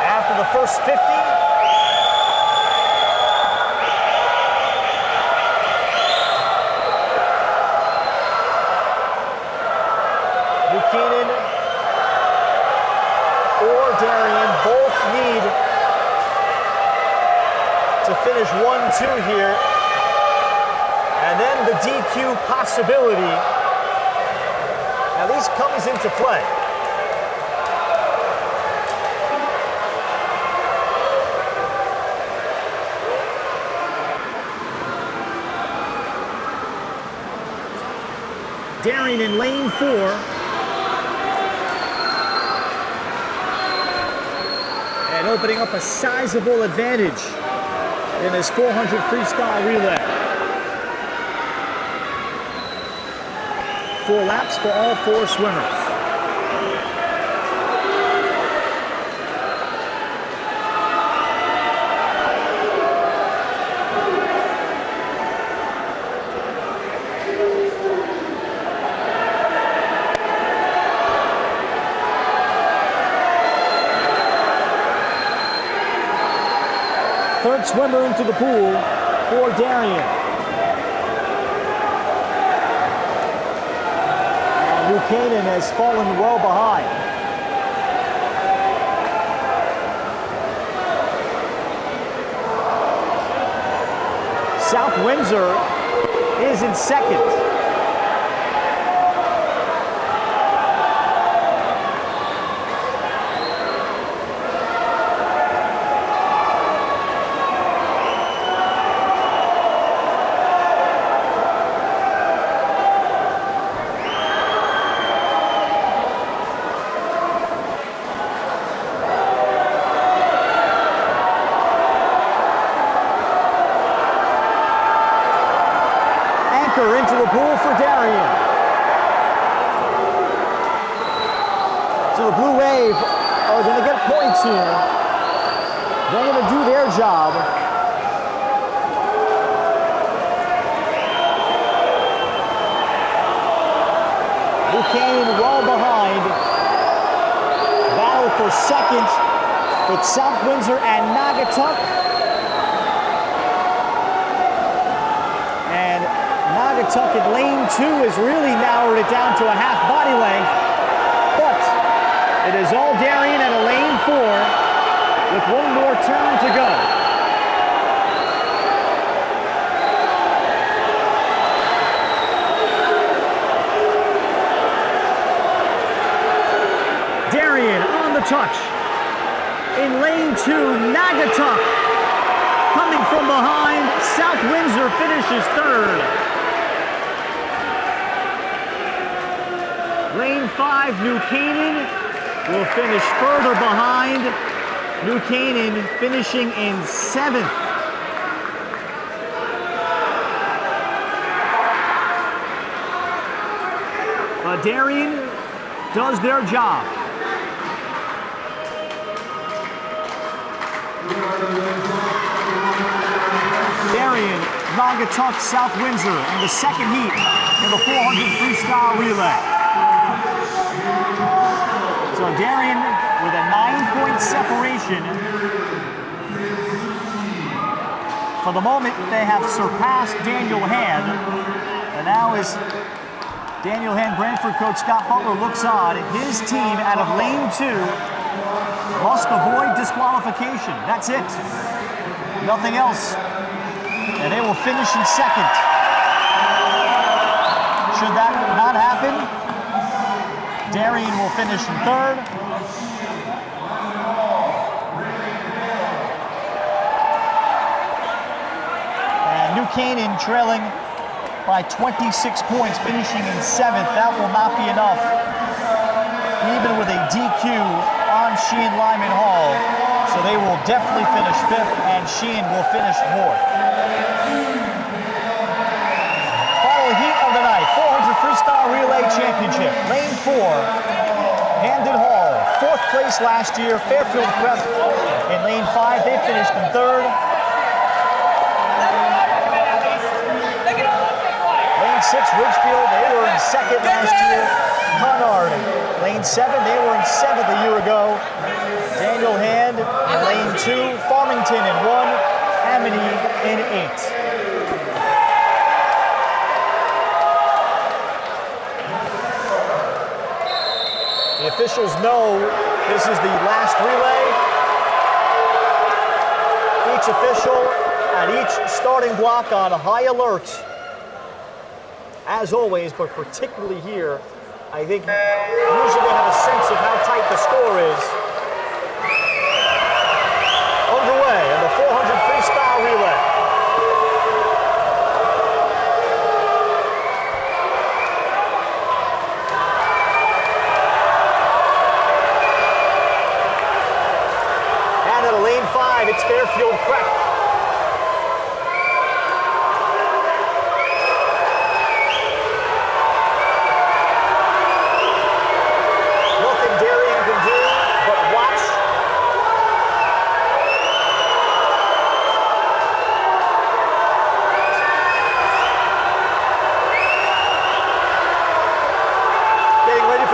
After the first 50. New Canaan or Darien both need to finish 1-2 here. And then the DQ possibility at least comes into play. Darien in lane 4. And opening up a sizable advantage in this 400 freestyle relay. 4 laps for all 4 swimmers. Third swimmer into the pool for Darien. New Canaan has fallen well behind. South Windsor is in second. Into the pool for Darien. So the Blue Wave are going to get points here. They're going to do their job. New Canaan well behind. Battle for second with South Windsor and Naugatuck. Naugatuck in lane 2 has really narrowed it down to a half body length, but it is all Darien at a lane 4 with one more turn to go. Darien on the touch. In lane 2, Naugatuck coming from behind. South Windsor finishes 3rd. Lane 5, New Canaan will finish further behind. New Canaan finishing in 7th. But Darien does their job. Darien, Naugatuck, South Windsor in the second heat in the 400 freestyle relay. So Darien with a 9-point separation. For the moment, they have surpassed Daniel Hand. And now as Daniel Hand, Brantford coach Scott Butler looks on, his team out of lane 2 must avoid disqualification. That's it. Nothing else. And they will finish in second. Should that not happen, Darien will finish in 3rd. And New Canaan trailing by 26 points, finishing in 7th. That will not be enough, even with a DQ on Sheehan Lyman Hall. So they will definitely finish 5th, and Sheehan will finish 4th. Final heat of the night, 400 Freestyle Relay Championship. Lane 4, Hamden Hall, 4th place last year. Fairfield Prep in lane 5, they finished in 3rd. Lane 6, Ridgefield, they were in 2nd last year. Conard, lane 7, they were in 7th a year ago. Daniel Hand in lane 2, Farmington in 1, Amity in 8. The officials know this is the last relay. Each official at each starting block on high alert. As always, but particularly here, I think usually they have a sense of how tight the score is. Underway in the 400 freestyle relay. And at lane 5, it's Fairfield Prep.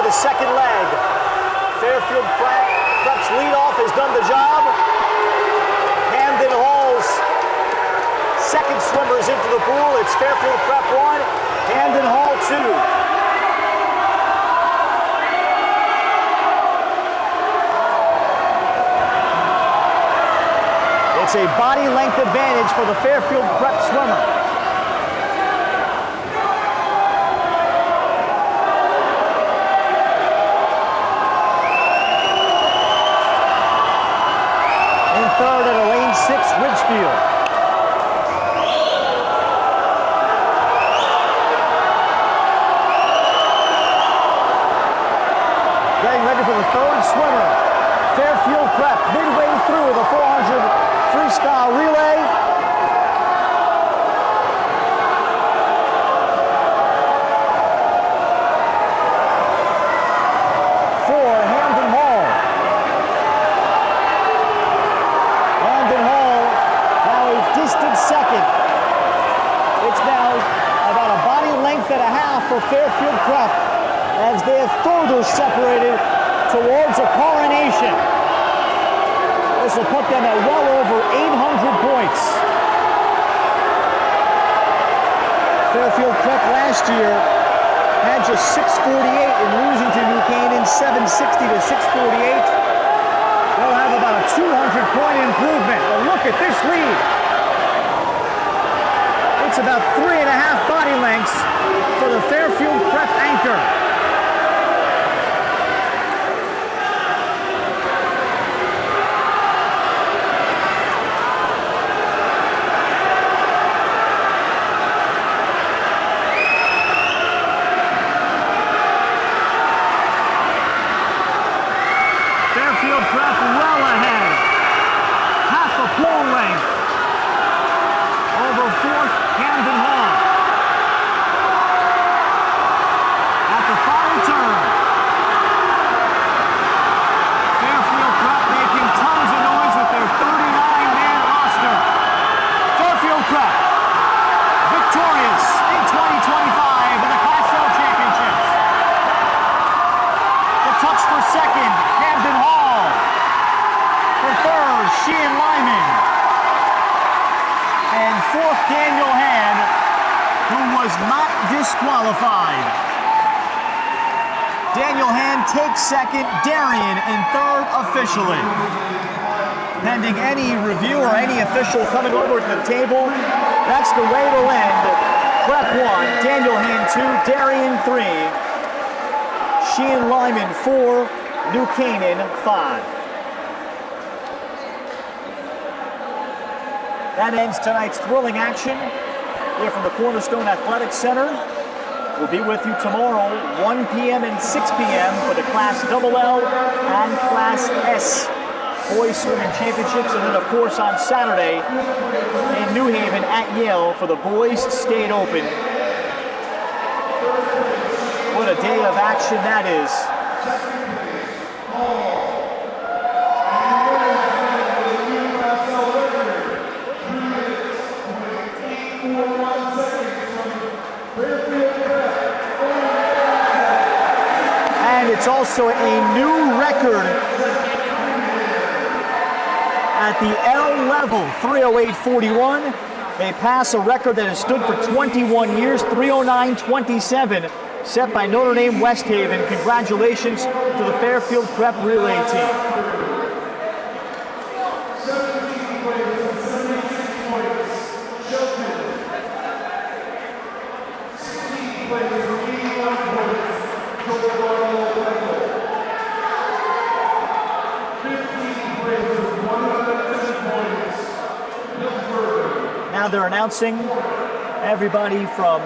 Second leg. Fairfield Prep's leadoff has done the job. Hamden Hall's second swimmers into the pool. It's Fairfield Prep 1, Hamden Hall 2. It's a body length advantage for the Fairfield Prep swimmer. Third at a lane 6, Ridgefield. Getting ready for the third swimmer, Fairfield Prep, midway through the 400 freestyle relay. For Hamden Hall. Distant second. It's now about a body length and a half for Fairfield Prep as they have further separated towards a coronation. This will put them at well over 800 points. Fairfield Prep last year had just 648 in losing to New Canaan, 760 to 648. They'll have about a 200-point improvement. Well, look at this lead. It's about 3.5 body lengths for the Fairfield Prep anchor. Fairfield Prep well ahead. Half a pool length over 4th Hamden Hall. At the final turn, Fairfield Prep making tons of noise with their 39-man roster. Fairfield Prep victorious in 2025 in the Class L Championships. The touch for second, Hamden Hall. For third, Sheehan Lyman. And 4th, Daniel Hand, who was not disqualified. Daniel Hand takes second, Darian in 3rd officially. Pending any review or any official coming over to the table, that's the way it'll end. Prep 1, Daniel Hand 2, Darian 3, Sheehan Lyman 4, New Canaan 5. That ends tonight's thrilling action. here from the Cornerstone Athletic Center. We'll be with you tomorrow, 1 p.m. and 6 p.m. for the Class LL and Class S Boys Swimming Championships. And then, of course, on Saturday in New Haven at Yale for the Boys State Open. What a day of action that is. And it's also a new record at the L level, 308.41. They pass a record that has stood for 21 years, 309.27, set by Notre Dame West Haven. Congratulations to the Fairfield Prep Relay team. Now they're announcing everybody from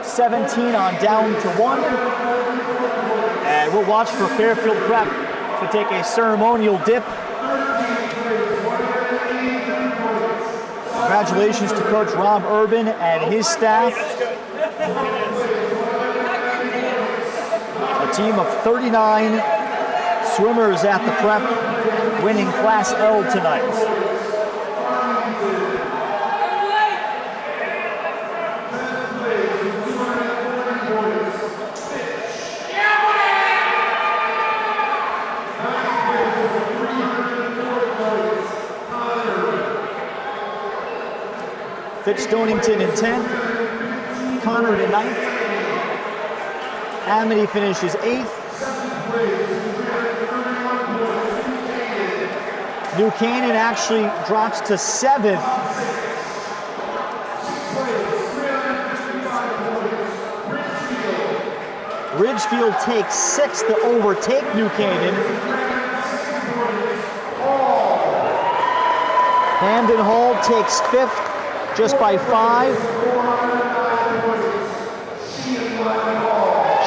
17 on down to 1. And we'll watch for Fairfield Prep to take a ceremonial dip. Congratulations to Coach Rob Urban and his staff. A team of 39 swimmers at the prep winning Class L tonight. Fitz Stonington in 10th, Connor in 9th, Amity finishes 8th, New Canaan actually drops to 7th. Ridgefield takes 6th to overtake New Canaan. Hamden Hall takes 5th. Just by 5.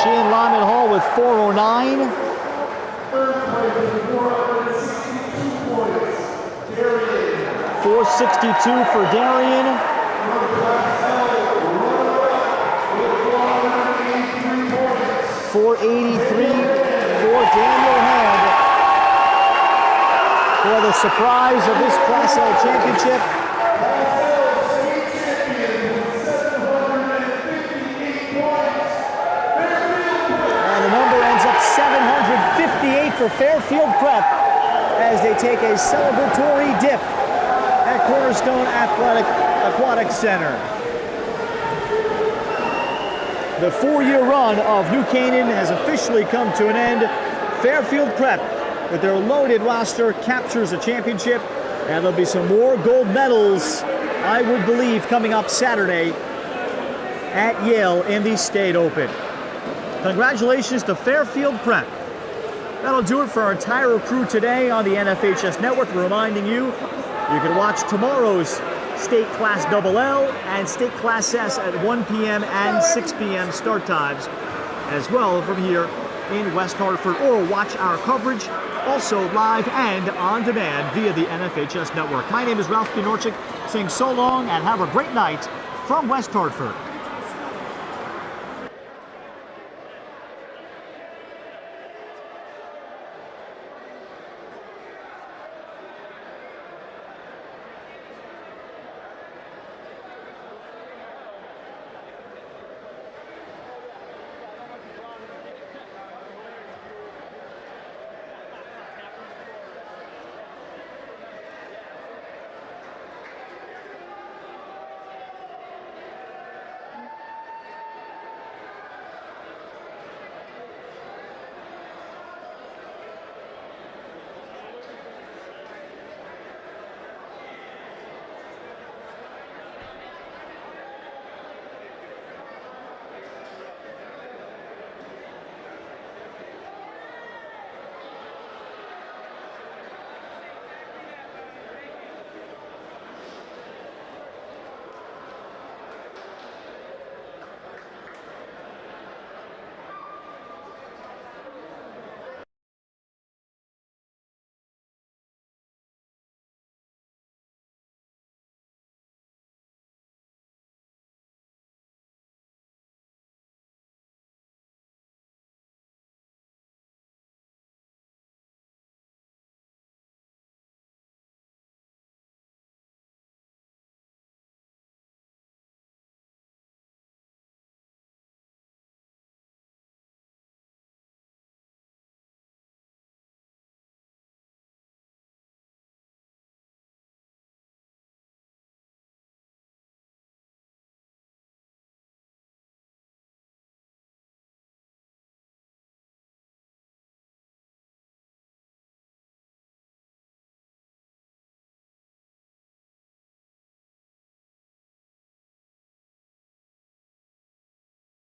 Sheehan Lyman Hall with 409. .462 for Darien. .483 for Daniel Hand for the surprise of this Class L championship. For Fairfield Prep as they take a celebratory dip at Cornerstone Aquatic Center. The 4-year run of New Canaan has officially come to an end. Fairfield Prep, with their loaded roster, captures a championship, and there'll be some more gold medals, I would believe, coming up Saturday at Yale in the State Open. Congratulations to Fairfield Prep. That'll do it for our entire crew today on the NFHS Network. We're reminding you, you can watch tomorrow's State Class LL and State Class S at 1 p.m. and 6 p.m. start times, as well from here in West Hartford, or watch our coverage also live and on demand via the NFHS Network. My name is Ralph Pinorchik, saying so long and have a great night from West Hartford.